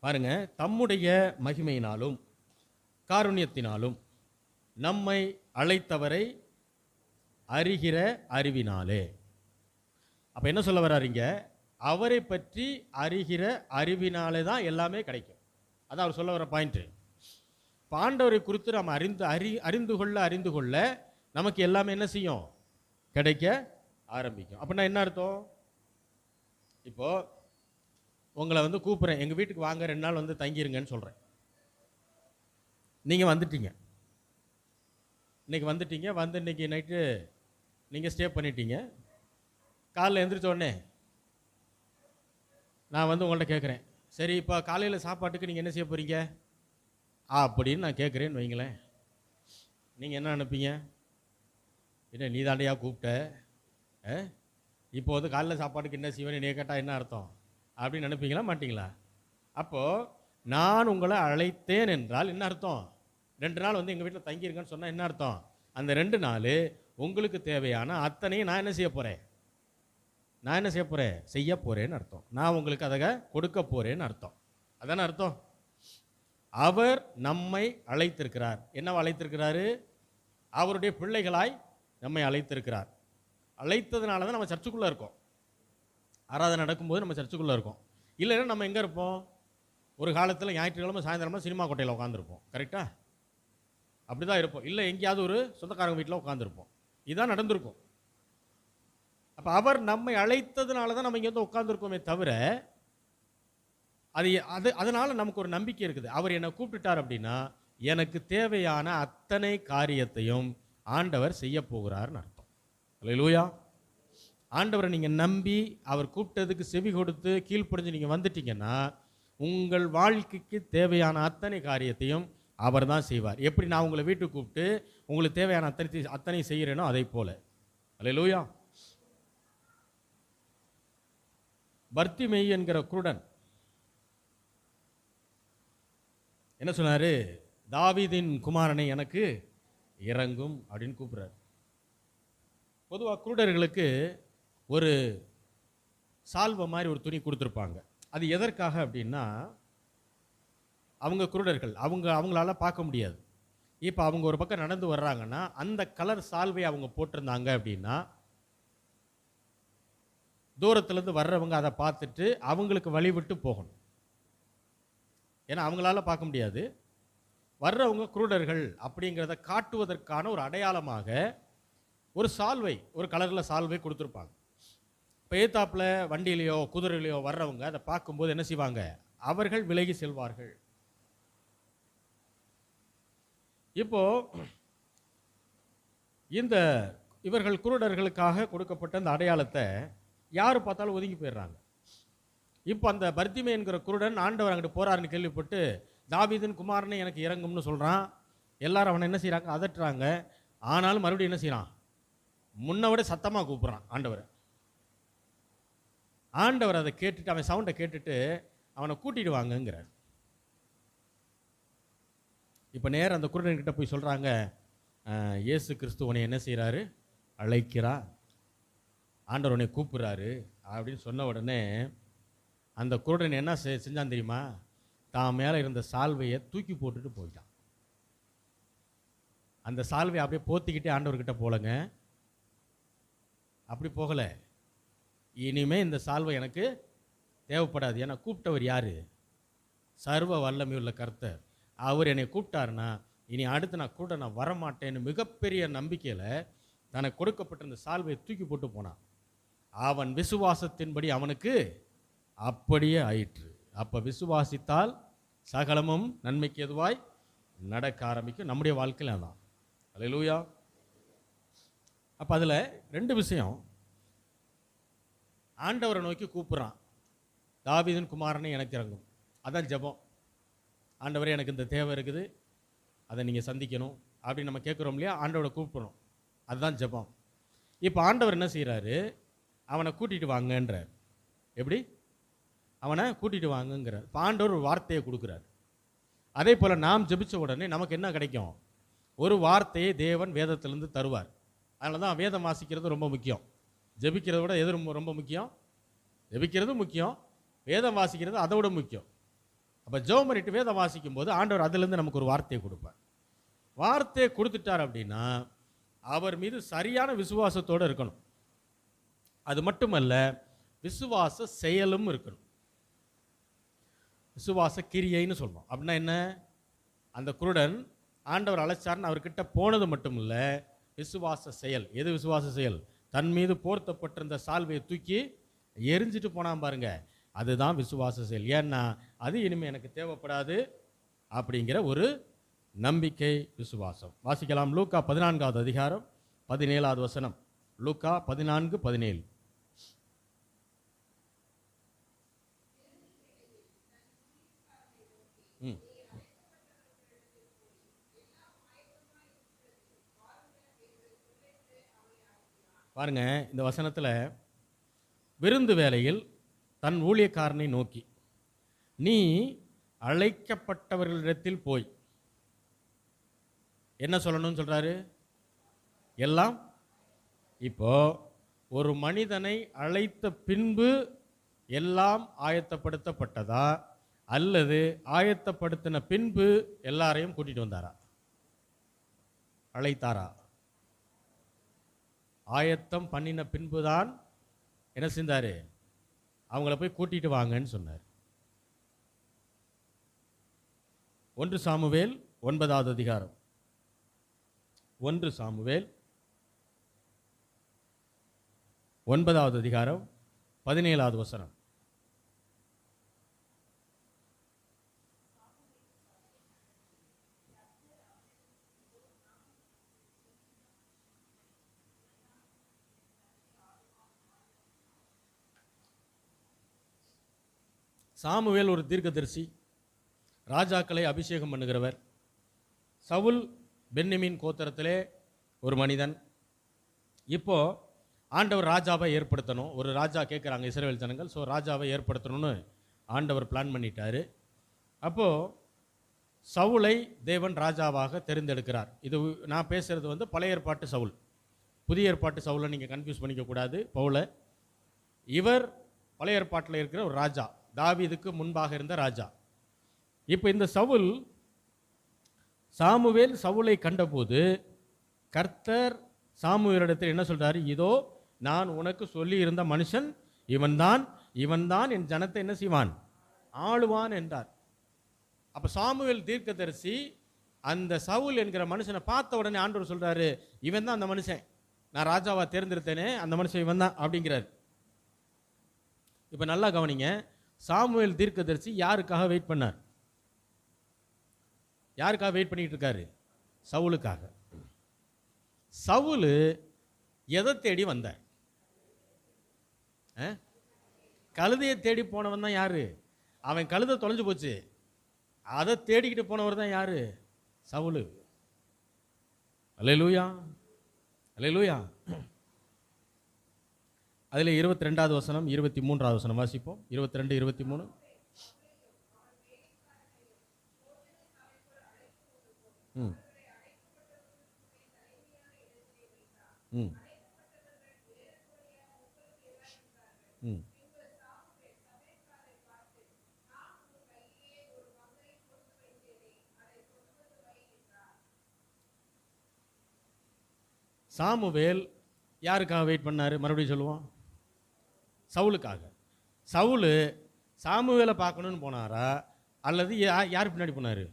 Speaker 1: பாருங்க, தம்முடைய மகிமையினாலும் காருண்யத்தினாலும் நம்மை அழைத்தவரை அறிகிற அறிவினாலே. அப்ப என்ன சொல்ல வர்றாருங்க? அவரை பற்றி அறிகிற அறிவினாலே தான் எல்லாமே கிடைக்கும். அதான் அவர் சொல்ல வர பாயிண்ட்டு. ஆண்டவரை குறித்து நம்ம அறிந்து கொள்ள நமக்கு எல்லாமே என்ன செய்யும்? கிடைக்க ஆரம்பிக்கும். அப்படின்னா என்ன அர்த்தம்? இப்போ உங்களை கூப்பிட்றேன், எங்கள் வீட்டுக்கு வாங்க 2 நாள் தங்கிருங்கன்னு சொல்கிறேன். நீங்கள் வந்துட்டீங்க, இன்னைக்கு இன்னைக்கு நைட்டு நீங்கள் ஸ்டே பண்ணிட்டீங்க. காலையில் எழுந்திரிச்ச உடனே நான் உங்கள்கிட்ட கேட்குறேன், சரி இப்போ காலையில் சாப்பாட்டுக்கு நீங்கள் என்ன செய்ய போகிறீங்க அப்படின்னு நான் கேட்குறேன்னு வைங்களேன். நீங்கள் என்ன நினைப்பீங்க? என்ன நீ தாண்டையா கூப்பிட்ட, இப்போ காலையில் சாப்பாட்டுக்கு என்ன செய்வேன்னு நீ கேட்டால் என்ன அர்த்தம் அப்படின்னு நினைப்பீங்களா மாட்டிங்களா? அப்போது நான் உங்களை அழைத்தேன் என்றால் என்ன அர்த்தம்? 2 நாள் எங்கள் வீட்டில் தங்கியிருங்கன்னு சொன்னால் என்ன அர்த்தம்? அந்த 2 நாள் உங்களுக்கு தேவையான அத்தனையும் நான் என்ன செய்ய போகிறேன்? செய்ய போகிறேன்னு அர்த்தம். நான் உங்களுக்கு அதை கொடுக்க போகிறேன்னு அர்த்தம். அதான அர்த்தம். அவர் நம்மை அழைத்திருக்கிறார். என்னவா அழைத்திருக்கிறாரு? அவருடைய பிள்ளைகளாய் நம்மை அழைத்திருக்கிறார். அழைத்ததுனால தான் நம்ம சர்ச்சுக்குள்ளே இருக்கோம். ஆராதனை நடக்கும்போது நம்ம சர்ச்சுக்குள்ளே இருக்கோம். இல்லைன்னா நம்ம எங்கே இருப்போம்? ஒரு காலத்தில் ஞாயிற்றுக்கிழமை சாயந்தரமாக சினிமா கோட்டையில் உட்காந்துருப்போம். கரெக்டாக அப்படி தான் இருப்போம். இல்லை எங்கேயாவது ஒரு சொந்தக்காரங்க வீட்டில் உட்காந்துருப்போம். இதுதான் நடந்திருக்கும். அப்போ அவர் நம்மை அழைத்ததுனால தான் நம்ம இங்கே உட்காந்துருக்கோமே தவிர அதனால் நமக்கு ஒரு நம்பிக்கை இருக்குது. அவர் என்னை கூப்பிட்டுட்டார் அப்படின்னா எனக்கு தேவையான அத்தனை காரியத்தையும் ஆண்டவர் செய்ய போகிறார்னு அர்த்தம். அல்லேலூயா. ஆண்டவரை நீங்கள் நம்பி அவர் கூப்பிட்டதுக்கு செவி கொடுத்து கீழ்ப்படிஞ்சு நீங்கள் வந்துட்டீங்கன்னா உங்கள் வாழ்க்கைக்கு தேவையான அத்தனை காரியத்தையும் அவர் தான் செய்வார். எப்படி நான் உங்களை வீட்டுக்கு கூப்பிட்டு உங்களுக்கு தேவையான அத்தனை செய்கிறேனோ அதை போல. அல்லேலூயா. பர்த்திமேயு என்கிற குருடன் என்ன சொன்னாரு? தாவீதின் குமாரனை எனக்கு இறங்கும் அப்படின்னு கூப்பிடுறாரு. பொதுவாக குருடர்களுக்கு ஒரு சால்வை மாதிரி ஒரு துணி கொடுத்துருப்பாங்க. அது எதற்காக அப்படின்னா, அவங்க குருடர்கள், அவங்களால பார்க்க முடியாது. இப்போ அவங்க ஒரு பக்கம் நடந்து வர்றாங்கன்னா அந்த கலர் சால்வை அவங்க போட்டிருந்தாங்க அப்படின்னா தூரத்துலேருந்து வர்றவங்க அதை பார்த்துட்டு அவங்களுக்கு வழி விட்டு போகணும். ஏன்னா அவங்களால பார்க்க முடியாது. வர்றவங்க குருடர்கள் அப்படிங்கிறத காட்டுவதற்கான ஒரு அடையாளமாக ஒரு சால்வை, ஒரு கலரில் சால்வை கொடுத்துருப்பாங்க. இப்போ ஏத்தாப்பில் வண்டியிலையோ குதிரையிலையோ வர்றவங்க அதை பார்க்கும்போது என்ன செய்வாங்க? அவர்கள் விலகி செல்வார்கள். இப்போ இவர்கள் குருடர்களுக்காக கொடுக்கப்பட்ட அந்த அடையாளத்தை யார் பார்த்தாலும் ஒதுங்கி போயிடுறாங்க. இப்போ அந்த பர்த்திமே என்கிற குருடன் ஆண்டவர் அங்கிட்டு போறாருன்னு கேள்விப்பட்டு தாவீதின் குமாரனை எனக்கு இறங்கும்னு சொல்கிறான். எல்லாரும் அவனை என்ன செய்கிறாங்க? அதட்டுறாங்க. ஆனாலும் மறுபடியும் என்ன செய்கிறான்? முன்ன விட சத்தமாக கூப்பிட்றான் ஆண்டவரை. ஆண்டவர் அதை கேட்டுட்டு, அவன் சவுண்டை கேட்டுட்டு அவனை கூட்டிட்டு வாங்கங்கிறார். இப்போ நேரம் அந்த குருடன்கிட்ட போய் சொல்கிறாங்க, இயேசு கிறிஸ்து உன்னை என்ன செய்கிறாரு? அழைக்கிறா, ஆண்டவர் உன்னை கூப்பிட்றாரு அப்படின்னு சொன்ன உடனே அந்த குருடன் என்ன செஞ்சான் தெரியுமா? தான் மேலே இருந்த சால்வையை தூக்கி போட்டுட்டு போயிட்டான். அந்த சால்வையை அப்படியே போத்திக்கிட்டே ஆண்டவர்கிட்ட போலங்க, அப்படி போகலை. இனிமே இந்த சால்வை எனக்கு தேவைப்படாது. ஏன்னா கூப்பிட்டவர் யாரு? சர்வ வல்லமையுள்ள கர்த்தர். அவர் என்னை கூப்பிட்டாருன்னா இனி அடுத்து நான் வரமாட்டேன்னு மிகப்பெரிய நம்பிக்கையில் தனக்கு கொடுக்கப்பட்ட இந்த சால்வையை தூக்கி போட்டு போனான். அவன் விசுவாசத்தின்படி அவனுக்கு அப்படியே ஆயிற்று. அப்போ விசுவாசித்தால் சகலமும் நன்மைக்கு எதுவாய் நடக்க ஆரம்பிக்கும். நம்முடைய வாழ்க்கையில் அதான். அல்லேலூயா. அப்போ அதில் 2 விஷயம். ஆண்டவரை நோக்கி கூப்பிட்றான், தாவீதின் குமாரனை எனக்கு இறங்கும். அதான் ஜெபம். ஆண்டவரே எனக்கு இந்த தேவை இருக்குது, அதை நீங்கள் சந்திக்கணும் அப்படின்னு நம்ம கேட்குறோம் இல்லையா? ஆண்டவரை கூப்பிடணும், அதுதான் ஜெபம். இப்போ ஆண்டவர் என்ன செய்கிறாரு? அவனை கூட்டிகிட்டு வாங்கன்றார். எப்படி? அவனை கூட்டிகிட்டு வாங்கங்கிறார். இப்போ ஆண்டவர் ஒரு வார்த்தையை கொடுக்குறார். அதே போல் நாம் ஜெபிச்ச உடனே நமக்கு என்ன கிடைக்கும்? ஒரு வார்த்தையை தேவன் வேதத்திலேருந்து தருவார். அதனால தான் வேதம் வாசிக்கிறது ரொம்ப முக்கியம். ஜெபிக்கிறத விட எது ரொம்ப முக்கியம்? ஜெபிக்கிறது முக்கியம், வேதம் வாசிக்கிறது அதை விட முக்கியம். அப்போ ஜெபம் பண்ணிட்டு வேதம் வாசிக்கும் போது ஆண்டவர் அதிலேருந்து நமக்கு ஒரு வார்த்தையை கொடுப்பார். வார்த்தையை கொடுத்துட்டார் அப்படின்னா அவர் மீது சரியான விசுவாசத்தோடு இருக்கணும். அது மட்டுமல்ல, விசுவாச செயலும் இருக்கணும். விசுவாச கிரியைன்னு சொல்றோம். அப்படின்னா என்ன? அந்த குருடன் ஆண்டவர் அழைச்சார்னு அவர்கிட்ட போனது மட்டும் இல்ல, விசுவாச செயல். எது விசுவாச செயல்? தன் மீது போர்த்தப்பட்டிருந்த சால்வையை தூக்கி எரிஞ்சிட்டு போனான் பாருங்க, அதுதான் விசுவாச செயல். ஏன்னா அது இனிமே எனக்கு தேவைப்படாது அப்படிங்கிற ஒரு நம்பிக்கை, விசுவாசம். வாசிக்கலாம். லூக்கா 14வது அதிகாரம் 17வது வசனம். லூக்கா 14:17. பாருங்க, இந்த வசனத்தில் விருந்து வேளையில் தன் ஊழியக்காரனை நோக்கி, நீ அழைக்கப்பட்டவர்களிடத்தில் போய் என்ன சொல்லணும்னு சொல்றாரு? எல்லாம். இப்போ ஒரு மனிதனை அழைத்த பின்பு எல்லாம் ஆயத்தப்படுத்தப்பட்டதா, அல்லது ஆயத்தப்படுத்தின பின்பு எல்லாரையும் கூட்டிட்டு வந்தாரா? அழைத்தாரா? ஆயத்தம் பண்ணின பின்புதான் என்ன செஞ்சாரு? அவங்கள போய் கூட்டிட்டு வாங்கன்னு சொன்னார். 1 சாமுவேல் 9வது அதிகாரம். 1 சாமுவேல் 9வது அதிகாரம் 17வது வசனம். சாமுவேல் ஒரு தீர்க்கதரிசி, ராஜாக்களை அபிஷேகம் பண்ணுகிறவர். சவுல் பென்யமீன் கோத்திரத்திலே ஒரு மனிதன். இப்போ ஆண்டவர் ராஜாவை ஏற்படுத்தணும். ஒரு ராஜா கேட்குறாங்க இஸ்ரவேல் ஜனங்கள். ஸோ ராஜாவை ஏற்படுத்தணும்னு ஆண்டவர் பிளான் பண்ணிட்டாரு. அப்போது சவுலை தேவன் ராஜாவாக தெரிந்தெடுக்கிறார். இது நான் பேசுகிறது பழைய ஏற்பாட்டு சவுல். புதிய ஏற்பாட்டு சவுலை நீங்கள் கன்ஃபியூஸ் பண்ணிக்கக்கூடாது. பவுல இவர் பழைய ஏற்பாட்டில் இருக்கிற ஒரு ராஜா, தாவீதுக்கு முன்பாக இருந்த ராஜா. இப்போ இந்த சவுல், சாமுவேல் சவுலை கண்டபோது கர்த்தர் சாமுவேலிடத்தில் என்ன சொல்றாரு? இதோ நான் உனக்கு சொல்லி இருந்த மனுஷன் இவன்தான் என் ஜனத்தை என்ன செய்வான்? ஆளுவான் என்றார். அப்ப சாமுவேல் தீர்க்கதரிசி அந்த சவுல் என்கிற மனுஷனை பார்த்த உடனே ஆண்டவர் சொல்றாரு, இவன் தான் அந்த மனுஷன், நான் ராஜாவா தேர்ந்தெடுத்தேனே அந்த மனுஷன் இவன் தான் அப்படிங்கிறார். இப்ப நல்லா கவனிங்க, சாமுவேல் தீர்க்கதரிசி யாருக்காக வெயிட் பண்ணார்? யாருக்காக வெயிட் பண்ணிட்டு இருக்காரு? சவுலுக்காக. சவுலு எதை தேடி வந்தார்? கழுதையை தேடி போனவன் தான் யாரு? அவன் கழுதை தொலைஞ்சு போச்சு, அதை தேடிக்கிட்டு போனவர் தான் யாரு? சவுலு. அல்லேலூயா, அல்லேலூயா. அதில் 22வது வசனம் 23வது வசனம் வாசிப்போம். 22, 23. சாமுவேல் யாருக்காக வெயிட் பண்ணாரு? மறுபடியும் சொல்லுவோம், சவுலுக்காக. சவுலு சாமுவேலை பார்க்கணும்னு போனாரா, அல்லது யார் பின்னாடி போனாரு?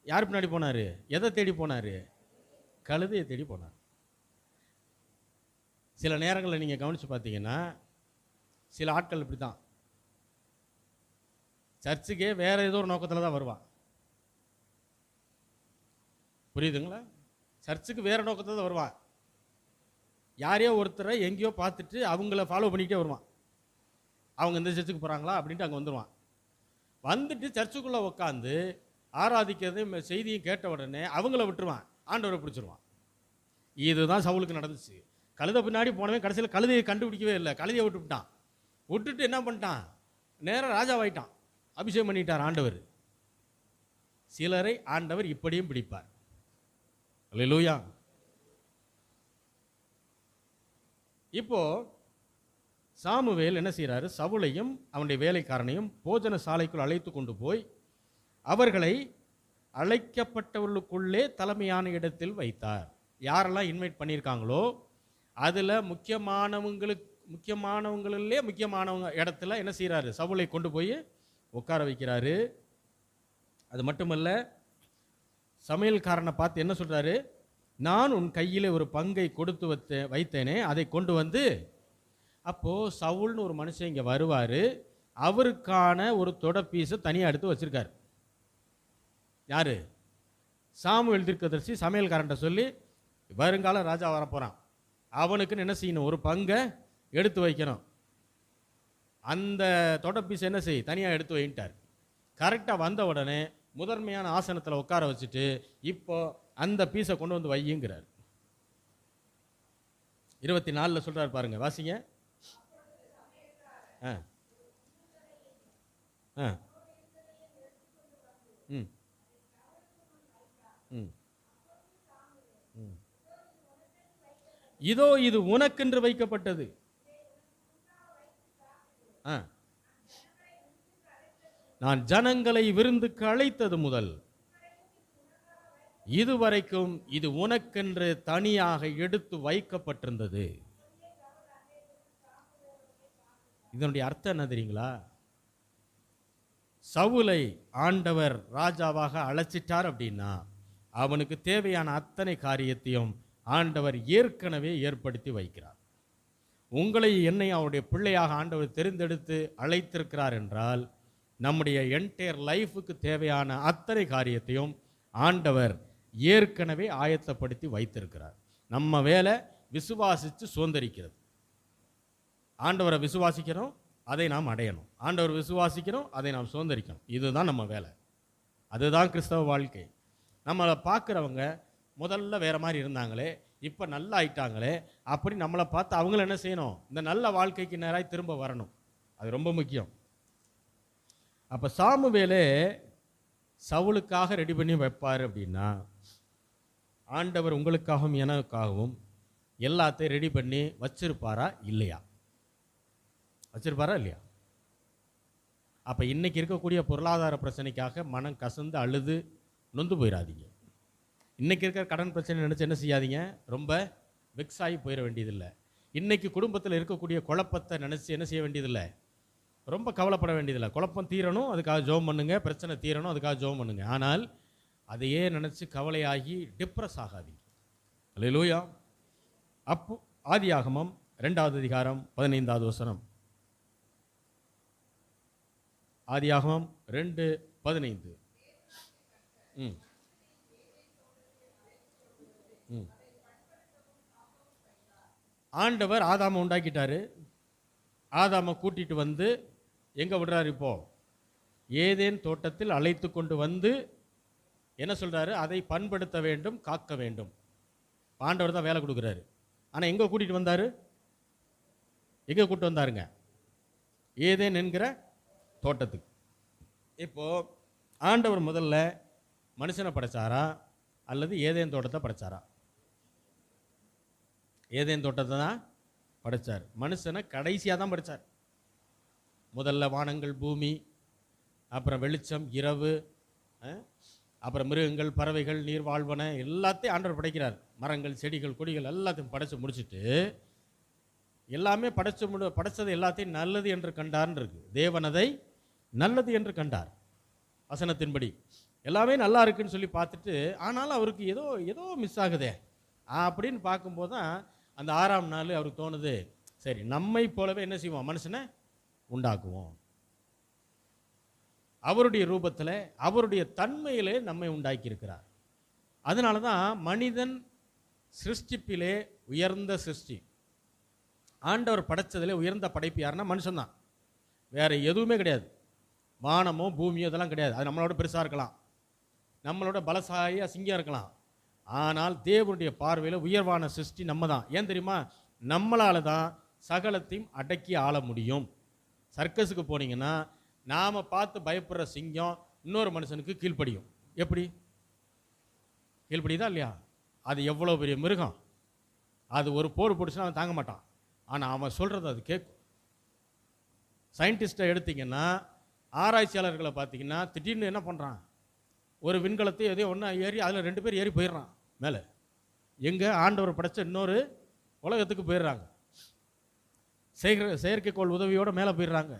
Speaker 1: யார் பின்னாடி போனாரு? எதை தேடி போனாரு? கழுதையை தேடி போனார். சில நேரங்களில் நீங்கள் கவனித்து பார்த்தீங்கன்னா சில ஆட்கள் இப்படி தான், சர்ச்சுக்கே வேற ஏதோ ஒரு நோக்கத்தில் தான் வருவான். புரியுதுங்களா? சர்ச்சுக்கு வேற நோக்கத்தில் தான் வருவான். யாரையோ ஒருத்தரை எங்கேயோ பார்த்துட்டு அவங்கள ஃபாலோ பண்ணிக்கிட்டே வருவான். அவங்க இந்த சர்ச்சுக்கு போகிறாங்களா அப்படின்ட்டு அங்கே வந்துடுவான். வந்துட்டு சர்ச்சுக்குள்ளே உட்காந்து ஆராதிக்கிறது செய்தியும் கேட்ட உடனே அவங்கள விட்டுருவான், ஆண்டவரை பிடிச்சிருவான். இதுதான் சவுலுக்கு நடந்துச்சு. கழுதை பின்னாடி போனவன் கடைசியில் கழுதையை கண்டுபிடிக்கவே இல்லை, கழுதையை விட்டுவிட்டான். விட்டுட்டு என்ன பண்ணிட்டான்? நேராக ராஜாவாயிட்டான், அபிஷேகம் பண்ணிட்டார் ஆண்டவர். சிலரை ஆண்டவர் இப்படியும் பிடிப்பார். அல்லேலூயா. இப்போ சாமுவேல் என்ன செய்கிறாரு? சவுலையும் அவனுடைய வேலைக்காரனையும் போஜன சாலைக்குள் அழைத்து கொண்டு போய் அவர்களை அழைக்கப்பட்டவர்களுக்குள்ளே தலைமையான இடத்தில் வைத்தார். யாரெல்லாம் இன்வைட் பண்ணியிருக்காங்களோ அதில் முக்கியமானவங்களுக்கு முக்கியமானவங்களிலே முக்கியமானவங்க இடத்துல என்ன செய்கிறாரு, சவுலை கொண்டு போய் உட்கார வைக்கிறாரு. அது மட்டுமல்ல, சமையல்காரனை பார்த்து என்ன சொல்கிறாரு, நான் உன் கையில் ஒரு பங்கை கொடுத்து வைத்தேனே, அதை கொண்டு வந்து. அப்போது சவுல்னு ஒரு மனுஷன் இங்கே வருவார், அவருக்கான ஒரு தொட பீஸை தனியாக எடுத்து வச்சுருக்காரு. யார்? சாமுவேல் தீர்க்கதரிசி சமையல்காரன்ட்ட சொல்லி, வருங்கால ராஜா வரப்போகிறான், அவனுக்குன்னு என்ன செய்யணும், ஒரு பங்கை எடுத்து வைக்கணும், அந்த தொட பீஸ் என்ன செய் தனியாக எடுத்து வைட்டார். கரெக்டாக வந்த உடனே முதன்மையான ஆசனத்தில் உட்கார வச்சுட்டு, இப்போ அந்த பீஸை கொண்டு வந்து வையுங்கிறார். 24 சொல்கிறார் பாருங்க, வாசிங்க. ஆ ஆ ம் ம் ம் இதோ இது உனக்கென்று வைக்கப்பட்டது. ஆ நான் ஜனங்களை விருந்துக்கு அழைத்தது முதல் இதுவரைக்கும் இது உனக்கென்று தனியாக எடுத்து வைக்கப்பட்டிருந்தது. இதனுடைய அர்த்தம் என்ன தெரியுங்களா? சவுலை ஆண்டவர் ராஜாவாக அழைச்சிட்டார் அப்படின்னா அவனுக்கு தேவையான அத்தனை காரியத்தையும் ஆண்டவர் ஏற்கனவே ஏற்படுத்தி வைக்கிறார். உங்களை என்னை அவருடைய பிள்ளையாக ஆண்டவர் தெரிந்தெடுத்து அழைத்திருக்கிறார் என்றால் நம்முடைய என்டையர் லைஃபுக்கு தேவையான அத்தனை காரியத்தையும் ஆண்டவர் ஏற்கனவே ஆயத்தப்படுத்தி வைத்திருக்கிறார். நம்ம வேலை விசுவாசித்து சுதந்திரிக்கிறது. ஆண்டவரை விசுவாசிக்கிறோம், அதை நாம் அடையணும். ஆண்டவர் விசுவாசிக்கிறோம், அதை நாம் சுதந்திரிக்கணும். இதுதான் நம்ம வேலை. அதுதான் கிறிஸ்தவ வாழ்க்கை. நம்மளை பார்க்குறவங்க முதல்ல வேறு மாதிரி இருந்தாங்களே, இப்போ நல்லா ஆயிட்டாங்களே அப்படி நம்மளை பார்த்து அவங்கள என்ன செய்யணும், இந்த நல்ல வாழ்க்கைக்கு நேராக திரும்ப வரணும். அது ரொம்ப முக்கியம். அப்போ சாமுவேலே சவுலுக்காக ரெடி பண்ணி வைப்பார் அப்படின்னா ஆண்டவர் உங்களுக்காகவும் எனக்காகவும் எல்லாத்தையும் ரெடி பண்ணி வச்சிருப்பாரா இல்லையா? வச்சிருப்பாரா இல்லையா? அப்போ இன்னைக்கு இருக்கக்கூடிய பொருளாதார பிரச்சனைக்காக மனம் கசந்து அழுது நொந்து போயிடாதீங்க. இன்னைக்கு இருக்கிற கடன் பிரச்சனை நினச்சி என்ன செய்யாதீங்க, ரொம்ப வெக்ஸ் ஆகி போயிட வேண்டியதில்லை. இன்னைக்கு குடும்பத்தில் இருக்கக்கூடிய குழப்பத்தை நினச்சி என்ன செய்ய வேண்டியதில்லை, ரொம்ப கவலைப்பட வேண்டியதில்லை. குழப்பம் தீரணும், அதுக்காக ஜெபம் பண்ணுங்க. பிரச்சனை தீரணும், அதுக்காக ஜெபம் பண்ணுங்க. ஆனால் அதையே நினச்சி கவலையாகி டிப்ரெஸ் ஆகாதீங்க. அல்லேலூயா. அப்போ ஆதியாகமம் 2வது அதிகாரம் 15வது வசனம். ஆதியாகமம் 2:15. ஆண்டவர் ஆதாமை உண்டாக்கிட்டாரு. ஆதாமை கூட்டிட்டு வந்து எங்கே விடுறாரு? இப்போ ஏதேன் தோட்டத்தில் அழைத்து கொண்டு வந்து என்ன சொல்கிறாரு, அதை பண்படுத்த வேண்டும், காக்க வேண்டும். ஆண்டவர் தான் வேலை கொடுக்குறாரு. ஆனால் எங்கே கூட்டிகிட்டு வந்தார்? எங்கே கூப்பிட்டு வந்தாருங்க? ஏதேன் என்கிற தோட்டத்துக்கு. இப்போது ஆண்டவர் முதல்ல மனுஷனை படைச்சாரா அல்லது ஏதேன் தோட்டத்தை படைச்சாரா? ஏதேன் தோட்டத்தை தான் படைச்சார். மனுஷனை கடைசியாக தான் படைச்சார். முதல்ல வானங்கள், பூமி, அப்புறம் வெளிச்சம், இரவு, அப்புறம் மிருகங்கள், பறவைகள், நீர் வாழ்வன எல்லாத்தையும் ஆண்டவர் படைக்கிறார். மரங்கள், செடிகள், கொடிகள் எல்லாத்தையும் படைச்சு முடிச்சுட்டு எல்லாமே படைச்சது எல்லாத்தையும் நல்லது என்று கண்டார்னு இருக்கு. தேவனதை நல்லது என்று கண்டார். வசனத்தின்படி எல்லாமே நல்லா இருக்குன்னு சொல்லி பார்த்துட்டு, ஆனாலும் அவருக்கு ஏதோ மிஸ் ஆகுதே அப்படின்னு பார்க்கும்போது தான் அந்த 6ஆம் நாள் அவருக்கு தோணுது, சரி நம்மை போலவே என்ன செய்வோம், மனுஷனை உண்டாக்குவோம். அவருடைய ரூபத்தில் அவருடைய தன்மையிலே நம்மை உண்டாக்கி இருக்கிறார். அதனால தான் மனிதன் சிருஷ்டிப்பிலே உயர்ந்த சிருஷ்டி. ஆண்டவர் படைச்சதிலே உயர்ந்த படைப்பு யாருன்னா மனுஷன்தான். வேறு எதுவுமே கிடையாது. வானமோ பூமியோ இதெல்லாம் கிடையாது. அது நம்மளோட பெருசாக இருக்கலாம், நம்மளோட பலசாலியாக சிங்கம் இருக்கலாம். ஆனால் தேவனுடைய பார்வையில் உயர்வான சிருஷ்டி நம்ம தான். ஏன் தெரியுமா? நம்மளால தான் சகலத்தையும் அடக்கி ஆள முடியும். சர்க்கஸுக்கு போனீங்கன்னா நாம் பார்த்து பயப்படுற சிங்கம் இன்னொரு மனுஷனுக்கு கீழ்ப்படியும். எப்படி கீழ்ப்படியுதா இல்லையா? அது எவ்வளோ பெரிய மிருகம், அது ஒரு போடு போட்டுச்சுன்னா அவன் தாங்க மாட்டான். ஆனால் அவன் சொல்கிறது அது கேட்கும். சயின்டிஸ்ட்டை எடுத்திங்கன்னா, ஆராய்ச்சியாளர்களை பார்த்தீங்கன்னா, திடீர்னு என்ன பண்ணுறான், ஒரு விண்கலத்தை எதையோ ஒன்றா ஏறி அதில் 2 பேர் ஏறி போயிடுறான் மேலே. எங்கே? ஆண்டவர் படைச்ச இன்னொரு உலகத்துக்கு போயிடுறாங்க. செயற்கைக்கோள் உதவியோடு மேலே போயிடுறாங்க.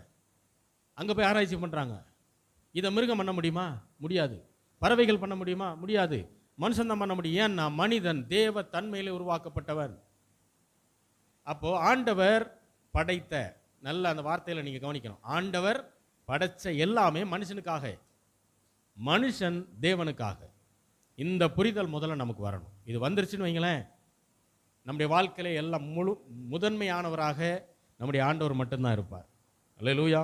Speaker 1: அங்கே போய் ஆராய்ச்சி பண்ணுறாங்க. இதை மிருகம் பண்ண முடியுமா? முடியாது. பறவைகள் பண்ண முடியுமா? முடியாது. மனுஷன் தான் பண்ண முடியும். ஏன்னா மனிதன் தேவ தன்மையிலே உருவாக்கப்பட்டவன். அப்போ ஆண்டவர் படைத்த, நல்ல அந்த வார்த்தையில நீங்க கவனிக்கணும், ஆண்டவர் படைச்ச எல்லாமே மனுஷனுக்காக, மனுஷன் தேவனுக்காக. இந்த புரிதல் முதல்ல நமக்கு வரணும். இது வந்துருச்சுன்னு வைங்களேன், நம்முடைய வாழ்க்கையில எல்லாம் முதன்மையானவராக நம்முடைய ஆண்டவர் மட்டும்தான் இருப்பார். அல்லேலூயா.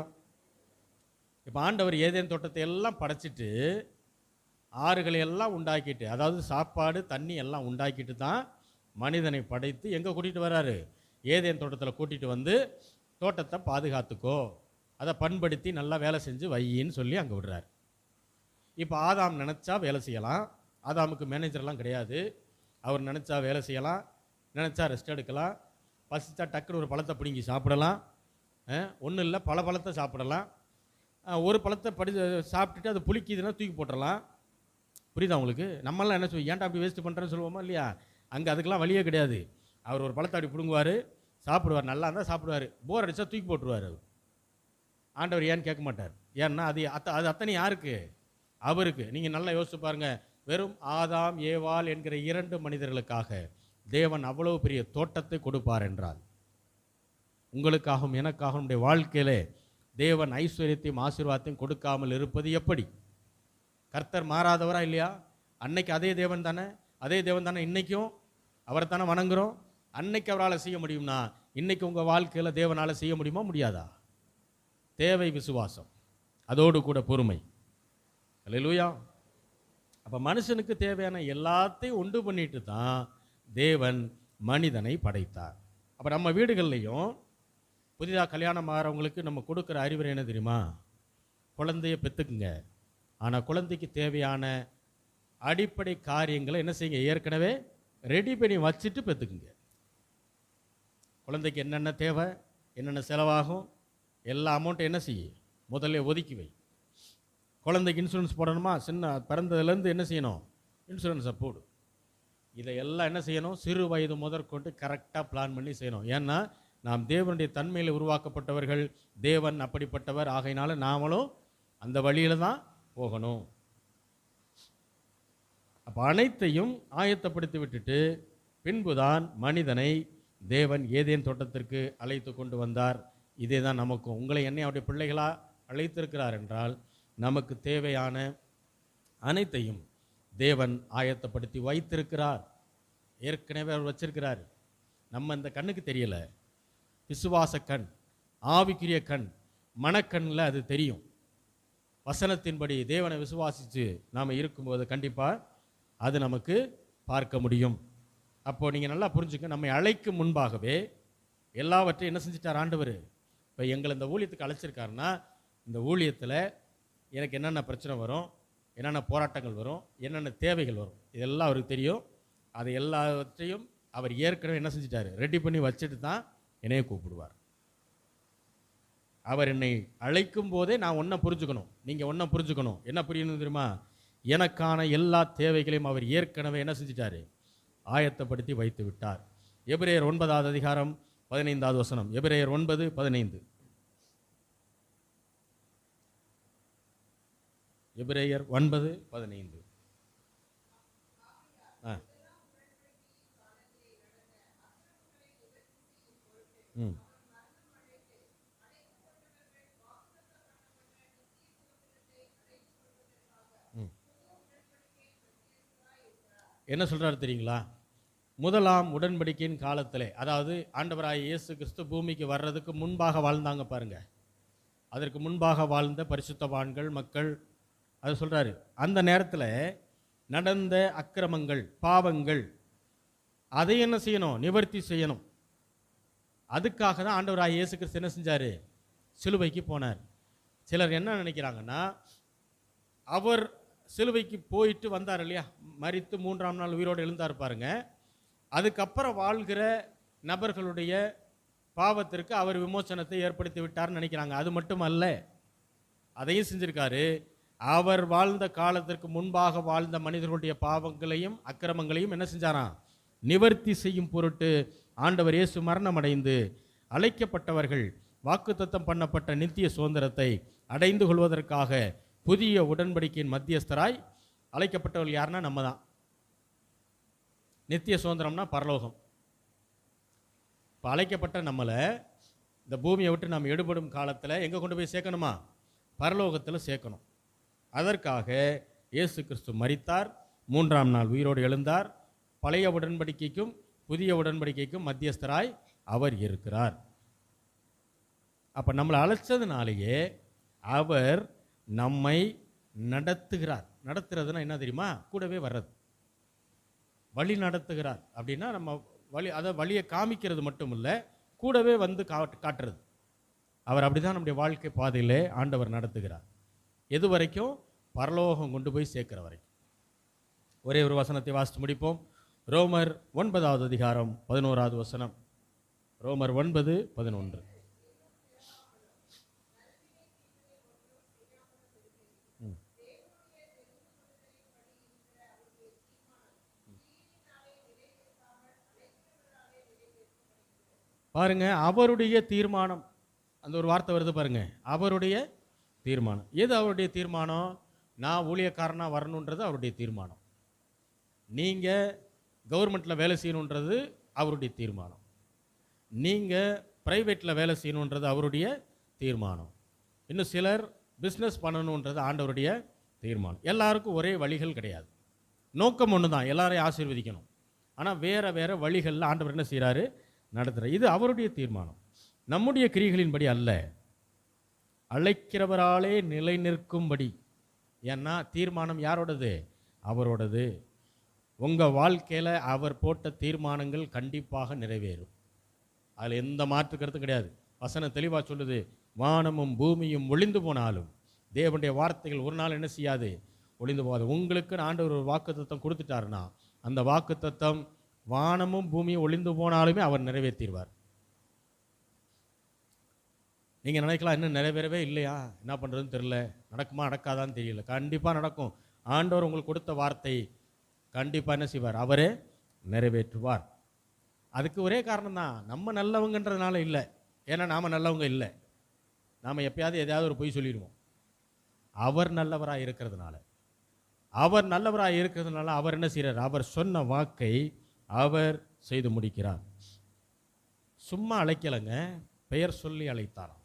Speaker 1: இப்போ ஆண்டவர் ஏதேன் தோட்டத்தை எல்லாம் படைச்சிட்டு, ஆறுகளை எல்லாம் உண்டாக்கிட்டு, அதாவது சாப்பாடு தண்ணி எல்லாம் உண்டாக்கிட்டு தான் மனிதனை படைத்து எங்கே கூட்டிகிட்டு வர்றாரு? ஏதேன் தோட்டத்தில் கூட்டிகிட்டு வந்து தோட்டத்தை பாதுகாத்துக்கோ, அதை பண்படுத்தி நல்லா வேலை செஞ்சு வையின்னு சொல்லி அங்கே விடுறாரு. இப்போ ஆதாம் நினச்சா வேலை செய்யலாம். ஆதாமுக்கு மேனேஜர்லாம் கிடையாது. அவர் நினச்சா வேலை செய்யலாம், நினச்சா ரெஸ்ட் எடுக்கலாம், பசிச்சா டக்குன்னு ஒரு பழத்தை பிடுங்கி சாப்பிடலாம். ஒன்றும் இல்லை, பல பழத்தை சாப்பிடலாம். ஒரு பழத்தை சாப்பிட்டுட்டு அது புளிக்குதுன்னா தூக்கி போட்டுடலாம். புரியுதா உங்களுக்கு? நம்மளாம் என்ன சொல்லுவோம், ஏன்டா அப்படி வேஸ்ட் பண்ணுறேன்னு சொல்லுவோமா இல்லையா? அங்கே அதுக்கெல்லாம் வழியே கிடையாது. அவர் ஒரு பழத்தை அப்படி பிடுங்குவார், சாப்பிடுவார், நல்லா இருந்தால் சாப்பிடுவார், போர் அடித்தா தூக்கி போட்டுருவார். அவர் ஆண்டவர் ஏன்னு கேட்க மாட்டார். ஏன்னா அது அத்தனை யாருக்கு? அவருக்கு. நீங்கள் நல்லா யோசிச்சு பாருங்கள். வெறும் ஆதாம் ஏவாள் என்கிற 2 மனிதர்களுக்காக தேவன் அவ்வளவு பெரிய தோட்டத்தை கொடுப்பார் என்றால், உங்களுக்காகவும் எனக்காகவும் நம்முடைய வாழ்க்கையிலே தேவன் ஐஸ்வர்யத்தையும் ஆசீர்வாதத்தையும் கொடுக்காமல் இருப்பது எப்படி? கர்த்தர் மாறாதவரா இல்லையா? அன்னைக்கு அதே தேவன் தானே, இன்னைக்கும் அவரை தானே வணங்குறோம். அன்னைக்கு அவரால் செய்ய முடியும்னா இன்னைக்கு உங்கள் வாழ்க்கையில் தேவனால் செய்ய முடியுமா? முடியாதா? தேவை விசுவாசம், அதோடு கூட பொறுமை. அல்லேலூயா. அப்போ மனுஷனுக்கு தேவையான எல்லாத்தையும் உண்டு பண்ணிட்டு தான் தேவன் மனிதனை படைத்தார். அப்போ நம்ம வீடுகள்லையும் புதிதாக கல்யாணம் ஆகிறவங்களுக்கு நம்ம கொடுக்குற அறிவுரை என்ன தெரியுமா? குழந்தைய பெற்றுக்குங்க, ஆனால் குழந்தைக்கு தேவையான அடிப்படை காரியங்களை என்ன செய்யுங்க, ஏற்கனவே ரெடி பண்ணி வச்சுட்டு பெற்றுக்குங்க. குழந்தைக்கு என்னென்ன தேவை, என்னென்ன செலவாகும், எல்லா அமௌண்ட்டும் என்ன செய்ய முதல்ல ஒதுக்கி வை. குழந்தைக்கு இன்சூரன்ஸ் போடணுமா? சின்ன பிறந்ததுலேருந்து என்ன செய்யணும்? இன்சூரன்ஸை போடு. இதையெல்லாம் என்ன செய்யணும்? சிறு வயது முதற்கொண்டு கரெக்டாக பிளான் பண்ணி செய்யணும். ஏன்னா நாம் தேவனுடைய தன்மையில் உருவாக்கப்பட்டவர்கள், தேவன் அப்படிப்பட்டவர். ஆகையினால நாமளும் அந்த வழியில் தான் போகணும். அப்போ அனைத்தையும் ஆயத்தப்படுத்தி விட்டுட்டு பின்புதான் மனிதனை தேவன் ஏதேன் தோட்டத்திற்கு அழைத்து கொண்டு வந்தார். இதே தான் நமக்கும். உங்களை என்னை அவருடைய பிள்ளைகளாக அழைத்திருக்கிறார் என்றால் நமக்கு தேவையான அனைத்தையும் தேவன் ஆயத்தப்படுத்தி வைத்திருக்கிறார். ஏற்கனவே அவர் வச்சிருக்கிறார். நம்ம இந்த கண்ணுக்கு தெரியல, விசுவாச கண், ஆவிக்குரிய கண், மனக்கண்ணில் அது தெரியும். வசனத்தின்படி தேவனை விசுவாசித்து நாம் இருக்கும்போது கண்டிப்பாக அது நமக்கு பார்க்க முடியும். அப்போது நீங்கள் நல்லா புரிஞ்சுக்க, நம்மை அழைக்கும் முன்பாகவே எல்லாவற்றையும் என்ன செஞ்சிட்டார் ஆண்டவர்? இப்போ எங்களை இந்த ஊழியத்துக்கு அழைச்சிருக்காருன்னா, இந்த ஊழியத்தில் எனக்கு என்னென்ன பிரச்சனை வரும், என்னென்ன போராட்டங்கள் வரும், என்னென்ன தேவைகள் வரும், இதெல்லாம் அவருக்கு தெரியும். அது எல்லாவற்றையும் அவர் ஏற்கனவே என்ன செஞ்சிட்டார்? ரெடி பண்ணி வச்சுட்டு தான் என்னைய கூப்பிடுவார். அவர் என்னை அழைக்கும் போதே நான் ஒன்றை புரிஞ்சுக்கணும், நீங்கள் ஒன்றை புரிஞ்சுக்கணும். என்ன புரியணும் தெரியுமா? எனக்கான எல்லா தேவைகளையும் அவர் ஏற்கனவே என்ன செஞ்சிட்டாரு? ஆயத்தப்படுத்தி வைத்து விட்டார். எபிரேயர் 9வது அதிகாரம் 15வது வசனம். எபிரேயர் 9:15. எபிரேயர் 9:15. என்ன சொல்றாரு தெரியுங்களா? முதலாம் உடன்படிக்கையின் காலத்திலே, அதாவது ஆண்டவராகிய இயேசு கிறிஸ்து பூமிக்கு வர்றதுக்கு முன்பாக வாழ்ந்தாங்க பாருங்க, அதற்கு முன்பாக வாழ்ந்த பரிசுத்தவான்கள் மக்கள், அது சொல்றாரு. அந்த நேரத்தில் நடந்த அக்கிரமங்கள், பாவங்கள், அதை என்ன செய்யணும்? நிவர்த்தி செய்யணும். அதுக்காக தான் ஆண்டவராகிய இயேசு கிறிஸ்து என்ன செஞ்சார்? சிலுவைக்கு போனார். சிலர் என்ன நினைக்கிறாங்கன்னா, அவர் சிலுவைக்கு போயிட்டு வந்தார் இல்லையா, மரித்து 3ஆம் நாள் உயிரோடு எழுந்தார் பாருங்க, அதுக்கப்புறம் வாழ்கிற நபர்களுடைய பாவத்திற்கு அவர் விமோசனத்தை ஏற்படுத்தி விட்டார்னு நினைக்கிறாங்க. அது மட்டும் அல்ல, அதையும் செஞ்சிருக்காரு. அவர் வாழ்ந்த காலத்திற்கு முன்பாக வாழ்ந்த மனிதர்களுடைய பாவங்களையும் அக்கிரமங்களையும் என்ன செஞ்சாராம்? நிவர்த்தி செய்யும் பொருட்டு ஆண்டவர் இயேசு மரணம் அடைந்து அழைக்கப்பட்டவர்கள் வாக்குத்தத்தம் பண்ணப்பட்ட நித்திய சுதந்திரத்தை அடைந்து கொள்வதற்காக புதிய உடன்படிக்கையின் மத்தியஸ்தராய் அழைக்கப்பட்டவர்கள் யாருன்னா நம்ம தான். நித்திய சுதந்திரம்னா பரலோகம். இப்போ அழைக்கப்பட்ட நம்மளை இந்த பூமியை விட்டு நாம் எடுபடும் காலத்தில் எங்கே கொண்டு போய் சேர்க்கணுமா? பரலோகத்தில் சேர்க்கணும். அதற்காக இயேசு கிறிஸ்து மரித்தார், 3ஆம் நாள் உயிரோடு எழுந்தார். பழைய உடன்படிக்கைக்கும் புதிய உடன்படிக்கைக்கும் மத்தியஸ்தராய் அவர் இருக்கிறார். அப்போ நம்மளை அழைச்சதுனாலேயே அவர் நம்மை நடத்துகிறார். நடத்துறதுன்னா என்ன தெரியுமா? கூடவே வர்றது. வழி நடத்துகிறார் அப்படின்னா நம்ம வழியை காமிக்கிறது மட்டும் இல்லை, கூடவே வந்து காட்டுறது. அவர் அப்படிதான் நம்முடைய வாழ்க்கை பாதையிலே ஆண்டவர் நடத்துகிறார். எது வரைக்கும்? பரலோகம் கொண்டு போய் சேர்க்கிற வரைக்கும். ஒரே ஒரு வசனத்தை வாசித்து முடிப்போம். ரோமர் 9ஆவது அதிகாரம் 11ஆவது வசனம். ரோமர் 9:11. பாருங்க, அவருடைய தீர்மானம். அந்த ஒரு வார்த்தை வருது பாருங்க, அவருடைய தீர்மானம். எது அவருடைய தீர்மானம்? நான் ஊழியக்காரனாக வரணுன்றது அவருடைய தீர்மானம். நீங்கள் கவர்மெண்ட்டில் வேலை செய்யணுன்றது அவருடைய தீர்மானம். நீங்கள் ப்ரைவேட்டில் வேலை செய்யணுன்றது அவருடைய தீர்மானம். இன்னும் சிலர் பிஸ்னஸ் பண்ணணுன்றது ஆண்டவருடைய தீர்மானம். எல்லாருக்கும் ஒரே வழிகள் கிடையாது. நோக்கம் ஒன்று தான், எல்லாரையும் ஆசீர்வதிக்கணும். ஆனால் வேறு வேறு வழிகளில் ஆண்டவர் என்ன செய்கிறாரு? நடத்துகிறார். இது அவருடைய தீர்மானம், நம்முடைய கிரியைகளின்படி அல்ல. அழைக்கிறவராலே நிலை நிற்கும்படி. ஏன்னா தீர்மானம் யாரோடது? அவரோடது. உங்கள் வாழ்க்கையில் அவர் போட்ட தீர்மானங்கள் கண்டிப்பாக நிறைவேறும். அதில் எந்த மாற்று கருத்தும் கிடையாது. வசனம் தெளிவாக சொல்லுது, வானமும் பூமியும் ஒளிந்து போனாலும் தேவனுடைய வார்த்தைகள் ஒரு நாள் என்ன செய்யாது? ஒளிந்து போகாது. உங்களுக்கு ஆண்டவர் ஒரு வாக்குத்தத்தம் கொடுத்துட்டாருன்னா அந்த வாக்குத்தத்தம் வானமும் பூமியும் ஒளிந்து போனாலுமே அவர் நிறைவேற்றிடுவார். நீங்கள் நினைக்கலாம், இன்னும் நிறைவேறவே இல்லையா, என்ன பண்ணுறதுன்னு தெரியல, நடக்குமா நடக்காதான்னு தெரியல. கண்டிப்பாக நடக்கும். ஆண்டவர் உங்களுக்கு கொடுத்த வார்த்தை கண்டிப்பாக என்ன செய்வார்? அவரே நிறைவேற்றுவார். அதுக்கு ஒரே காரணம் தான், நம்ம நல்லவங்கன்றதுனால இல்லை. ஏன்னா நாம் நல்லவங்க இல்லை, நாம் எப்பயாவது எதையாவது ஒரு பொய் சொல்லிடுவோம். அவர் நல்லவராக இருக்கிறதுனால, அவர் நல்லவராக இருக்கிறதுனால அவர் என்ன செய்கிறார்? அவர் சொன்ன வாக்கை அவர் செய்து முடிக்கிறார். சும்மா அழைக்கலைங்க, பெயர் சொல்லி அழைத்தாராம்.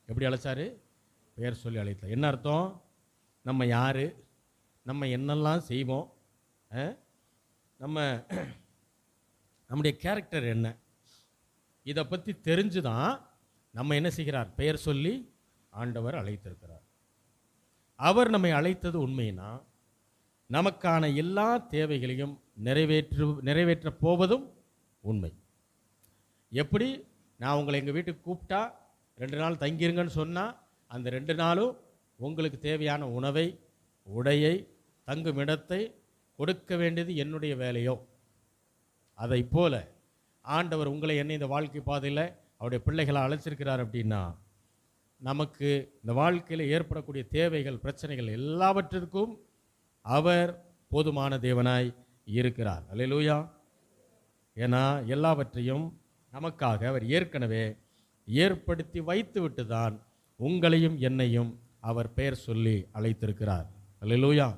Speaker 1: எப்படி அழைச்சாரு? பெயர் சொல்லி அழைத்தார். என்ன அர்த்தம்? நம்ம யார், நம்ம என்னெல்லாம் செய்வோம், நம்முடைய கேரக்டர் என்ன, இதை பற்றி தெரிஞ்சு தான் நம்ம என்ன செய்கிறார்? பெயர் சொல்லி ஆண்டவர் அழைத்திருக்கிறார். அவர் நம்மை அழைத்தது உண்மைனா நமக்கான எல்லா தேவைகளையும் நிறைவேற்ற போவதும் உண்மை. எப்படி? நான் உங்களை எங்கள் வீட்டுக்கு கூப்பிட்டா 2 நாள் தங்கிருங்கன்னு சொன்னால் அந்த 2 நாளும் உங்களுக்கு தேவையான உணவை, உடையை, தங்கும் இடத்தை கொடுக்க வேண்டியது என்னுடைய வேலையோ, அதை போல ஆண்டவர் உங்களை என்னை இந்த வாழ்க்கை பாதையில் அவருடைய பிள்ளைகளை அழைச்சிருக்கிறார். அப்படின்னா நமக்கு இந்த வாழ்க்கையில் ஏற்படக்கூடிய தேவைகள், பிரச்சனைகள் எல்லாவற்றிற்கும் அவர் போதுமான தேவனாய் இருக்கிறார். அல்லேலூயா. ஏன்னா எல்லாவற்றையும் நமக்காக அவர் ஏற்கனவே ஏற்படுத்தி வைத்துவிட்டு தான் உங்களையும் என்னையும் அவர் பெயர் சொல்லி அழைத்திருக்கிறார். அல்லேலூயா.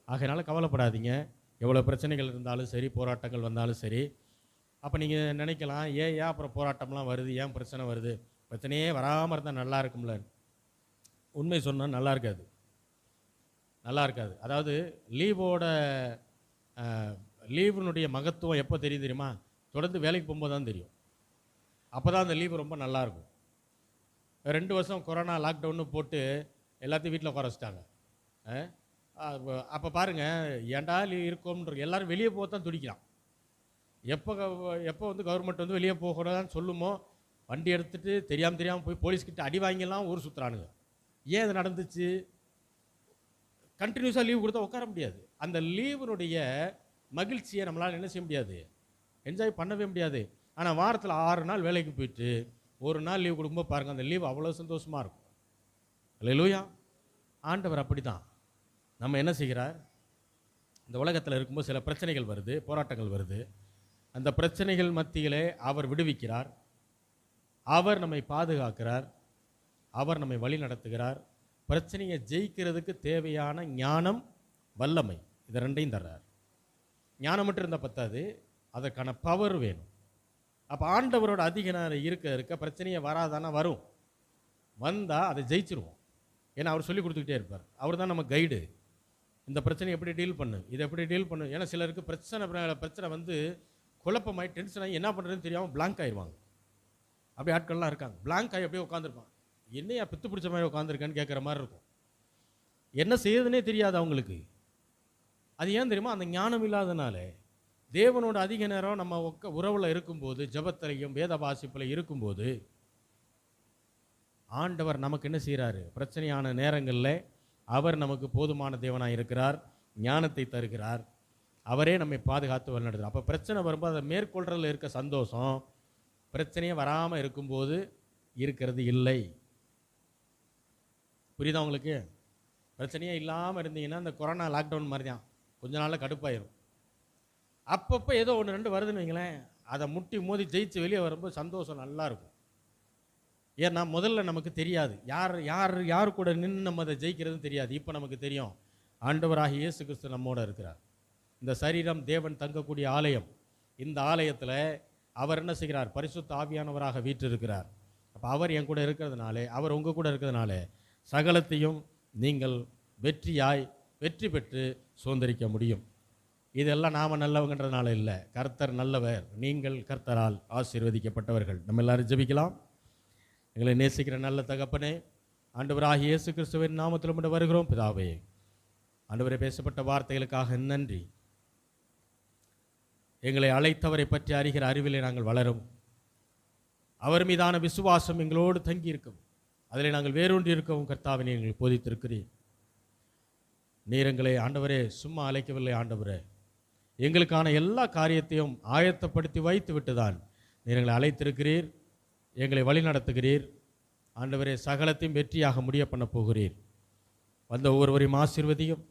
Speaker 1: ஆகையினால கவலைப்படாதீங்க. எவ்வளோ பிரச்சனைகள் இருந்தாலும் சரி, போராட்டங்கள் வந்தாலும் சரி. அப்போ நீங்கள் நினைக்கலாம், ஏன் அப்புறம் போராட்டம்லாம் வருது, ஏன் பிரச்சனை வருது? பிரச்சனையே வராமல் இருந்தால் நல்லா இருக்கும்ல. உண்மை சொன்னால் நல்லா இருக்காது, நல்லா இருக்காது. அதாவது லீவுனுடைய மகத்துவம் எப்போ தெரியும் தெரியுமா? தொடர்ந்து வேலைக்கு போகும்போது தான் தெரியும். அப்போ தான் அந்த லீவு ரொம்ப நல்லாயிருக்கும். 2 வருஷம் கொரோனா லாக்டவுன்னு போட்டு எல்லாத்தையும் வீட்டில் உட்கார வச்சிட்டாங்க. அப்போ பாருங்கள், ஏண்டா லீவ் இருக்கோம்ன்ற எல்லோரும் வெளியே போக தான் துடிக்கிறான். எப்போ வந்து கவர்மெண்ட் வந்து வெளியே போகக்கூடாதுன்னு சொல்லுமோ, வண்டி எடுத்துகிட்டு தெரியாமல் போய் போலீஸ்கிட்ட அடி வாங்கிலாம் ஊர் சுற்றுறானுங்க. ஏன் இது நடந்துச்சு? கண்டினியூஸாக லீவு கொடுத்தா உட்கார முடியாது. அந்த லீவுனுடைய மகிழ்ச்சியை நம்மளால் என்ன செய்ய முடியாது? என்ஜாய் பண்ணவே முடியாது. ஆனால் வாரத்தில் 6 நாள் வேலைக்கு போயிட்டு 1 நாள் லீவு கொடுக்கும்போது பாருங்கள், அந்த லீவு அவ்வளோ சந்தோஷமாக இருக்கும். அல்லேலூயா. ஆண்டவர் அப்படி தான் நம்ம என்ன செய்கிறார்? இந்த உலகத்தில் இருக்கும்போது சில பிரச்சனைகள் வருது, போராட்டங்கள் வருது. அந்த பிரச்சனைகள் மத்தியிலே அவர் விடுவிக்கிறார். அவர் நம்மை பாதுகாக்கிறார், அவர் நம்மை வழி நடத்துகிறார். பிரச்சனையை ஜெயிக்கிறதுக்கு தேவையான ஞானம், வல்லமை, இது ரெண்டையும் தர்றார். ஞானம் மட்டும் இருந்தால் பத்தாது, அதற்கான பவர் வேணும். அப்போ ஆண்டவரோட அதிக நேரம் இருக்க பிரச்சனையை வராதானா வரும், வந்தால் அதை ஜெயிச்சிருவோம். ஏன்னா அவர் சொல்லி கொடுத்துக்கிட்டே இருப்பார். அவர் தான் நம்ம கைடு. இந்த பிரச்சனை எப்படி டீல் பண்ணு, இதை எப்படி டீல் பண்ணு. ஏன்னா சிலருக்கு பிரச்சனை வந்து குழப்பமாய் டென்ஷன் ஆகி என்ன பண்ணுறதுன்னு தெரியாமல் பிளாங்க் ஆயிடுவாங்க. அப்படி ஆட்கள்லாம் இருக்காங்க. பிளாங்க் ஆகி அப்படியே உட்காந்துருப்பான். என்னையா பித்து பிடிச்ச மாதிரி உட்காந்துருக்கேன்னு கேட்குற மாதிரி இருக்கும். என்ன செய்யுதுன்னே தெரியாது அவங்களுக்கு. அது ஏன் தெரியுமா? அந்த ஞானம் இல்லாதனால. தேவனோட அதிக நேரம் நம்ம உறவில் இருக்கும்போது, ஜபத்திலையும் வேத வாசிப்பில் இருக்கும்போது, ஆண்டவர் நமக்கு என்ன செய்கிறாரு? பிரச்சனையான நேரங்களில் அவர் நமக்கு போதுமான தேவனாக இருக்கிறார், ஞானத்தை தருகிறார், அவரே நம்மை பாதுகாத்து வழிநடத்துகிறார். அப்போ பிரச்சனை வரும்போது அதை மேற்கொள்றதுல இருக்க சந்தோஷம் பிரச்சனையே வராமல் இருக்கும்போது இருக்கிறது இல்லை. புரியுதா உங்களுக்கு? பிரச்சனையே இல்லாமல் இருந்தீங்கன்னா இந்த கொரோனா லாக்டவுன் மாதிரி தான், கொஞ்ச நாளில் கடுப்பாயிரும். அப்பப்போ ஏதோ ஒன்று ரெண்டு வருதுன்னு வைங்களேன், அதை முட்டி மோதி ஜெயிச்சு வெளியே வரும்போது சந்தோஷம் நல்லா இருக்கும். ஏன்னா முதல்ல நமக்கு தெரியாது, யார் கூட நின்று நம்ம அதை ஜெயிக்கிறதுன்னு தெரியாது. இப்போ நமக்கு தெரியும், ஆண்டவராகிய இயேசு கிறிஸ்து நம்மோட இருக்கிறார். இந்த சரீரம் தேவன் தங்கக்கூடிய ஆலயம். இந்த ஆலயத்தில் அவர் என்ன செய்கிறார்? பரிசுத்த ஆவியானவராக வீற்றிருக்கிறார். அப்போ அவர் என் கூட இருக்கிறதுனாலே, அவர் உங்கள் கூட இருக்கிறதுனால சகலத்தையும் நீங்கள் வெற்றி பெற்று சுதந்திரிக்க முடியும். இதெல்லாம் நாம் நல்லவங்கன்றதுனால இல்லை, கர்த்தர் நல்லவர். நீங்கள் கர்த்தரால் ஆசீர்வதிக்கப்பட்டவர்கள். நம்ம எல்லாரும் ஜெபிக்கலாம். எங்களை நேசிக்கிற நல்ல தகப்பனே, ஆண்டவராகிய இயேசு கிறிஸ்துவின் நாமத்தில் மட்டும் வருகிறோம் பிதாவே. ஆண்டவரே, பேசப்பட்ட வார்த்தைகளுக்காக நன்றி. எங்களை அழைத்தவரை பற்றி அறிகிற அறிவிலே நாங்கள் வளரும். அவர் மீதான விசுவாசம் எங்களோடு தங்கி இருக்கும், அதில் நாங்கள் வேரூன்றி இருக்கவும் கர்த்தாவினை எங்களுக்கு போதித்திருக்கிறீர். நீர் எங்களை ஆண்டவரே சும்மா அழைக்கவில்லை. ஆண்டவரே, எங்களுக்கான எல்லா காரியத்தையும் ஆயத்தப்படுத்தி வைத்து விட்டுதான் நீர் எங்களை அழைத்திருக்கிறீர், எங்களை வழி நடத்துகிறீர். ஆண்டவரே, சகலத்தையும் வெற்றியாக முடிய பண்ண போகிறீர். வந்த ஒவ்வொருவரையும் ஆசீர்வதியும்.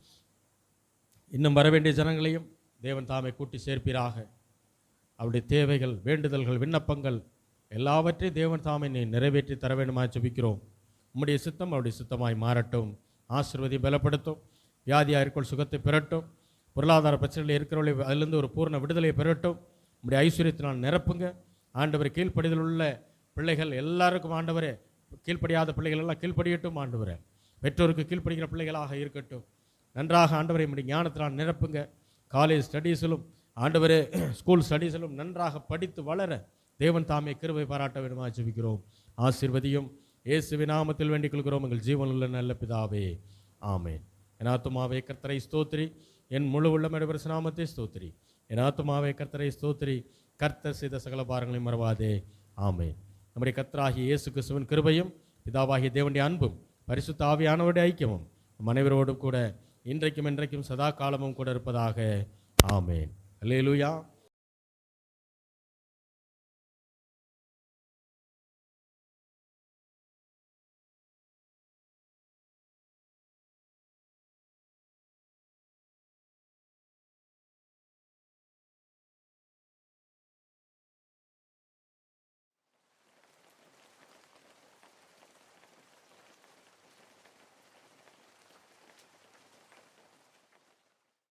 Speaker 1: இன்னும் வரவேண்டிய ஜனங்களையும் தேவன் தாமே கூட்டி சேர்ப்பீராக. அவருடைய தேவைகள், வேண்டுதல்கள், விண்ணப்பங்கள் எல்லாவற்றையும் தேவன் தாமே நிறைவேற்றி தர வேண்டுமாய் ஜெபிக்கிறோம். உம்முடைய சித்தம் அவருடைய சித்தமாய் மாறட்டும். ஆசீர்வதி பலப்படுத்தும். வியாதியாக இருக்கிற சுகத்தை பெறட்டும். பொருளாதார பிரச்சனையில் இருக்கிறவர்களை அதிலிருந்து ஒரு பூர்ண விடுதலையை பெறட்டும். உம்முடைய ஐஸ்வர்யத்தினால் நிரப்புங்க. ஆண்டவரை, கீழ்ப்படிதல் உள்ள பிள்ளைகள் எல்லாருக்கும் ஆண்டவரே, கீழ்ப்படியாத பிள்ளைகள் எல்லாம் கீழ்ப்படியட்டும். ஆண்டவரே, பெற்றோருக்கு கீழ்ப்படுகிற பிள்ளைகளாக இருக்கட்டும். நன்றாக ஆண்டவரை உம்முடைய ஞானத்தினால் நிரப்புங்க. காலேஜ் ஸ்டடீஸிலும் ஆண்டவரே, ஸ்கூல் ஸ்டடீஸிலும் நன்றாக படித்து வளர தேவன் தாமே கிருபை பாராட்ட வேண்டுமா ஜெபிக்கிறோம். ஆசீர்வதியும். இயேசுவின் நாமத்தில் வேண்டிக் கொள்கிறோம் எங்கள் ஜீவனுள்ள நல்ல பிதாவே, ஆமேன். என் ஆத்துமாவே கர்த்தரை ஸ்தோத்திரி, என் முழு உள்ளம் நாமத்தை ஸ்தோத்திரி. என் ஆத்துமாவே கர்த்தரை ஸ்தோத்திரி, கர்த்தர் செய்த சகல பாரங்களையும் மறவாதே, ஆமேன். நம்முடைய கர்த்தராகிய இயேசு கிறிஸ்துவின் கிருபையும் பிதாவாகிய தேவனுடைய அன்பும் பரிசுத்த ஆவியானவருடைய ஐக்கியமும் நம் அனைவரோடும் கூட இன்றைக்கும் என்றைக்கும் சதா காலமும் கூட இருப்பதாக, ஆமேன். அல்லேலூயா.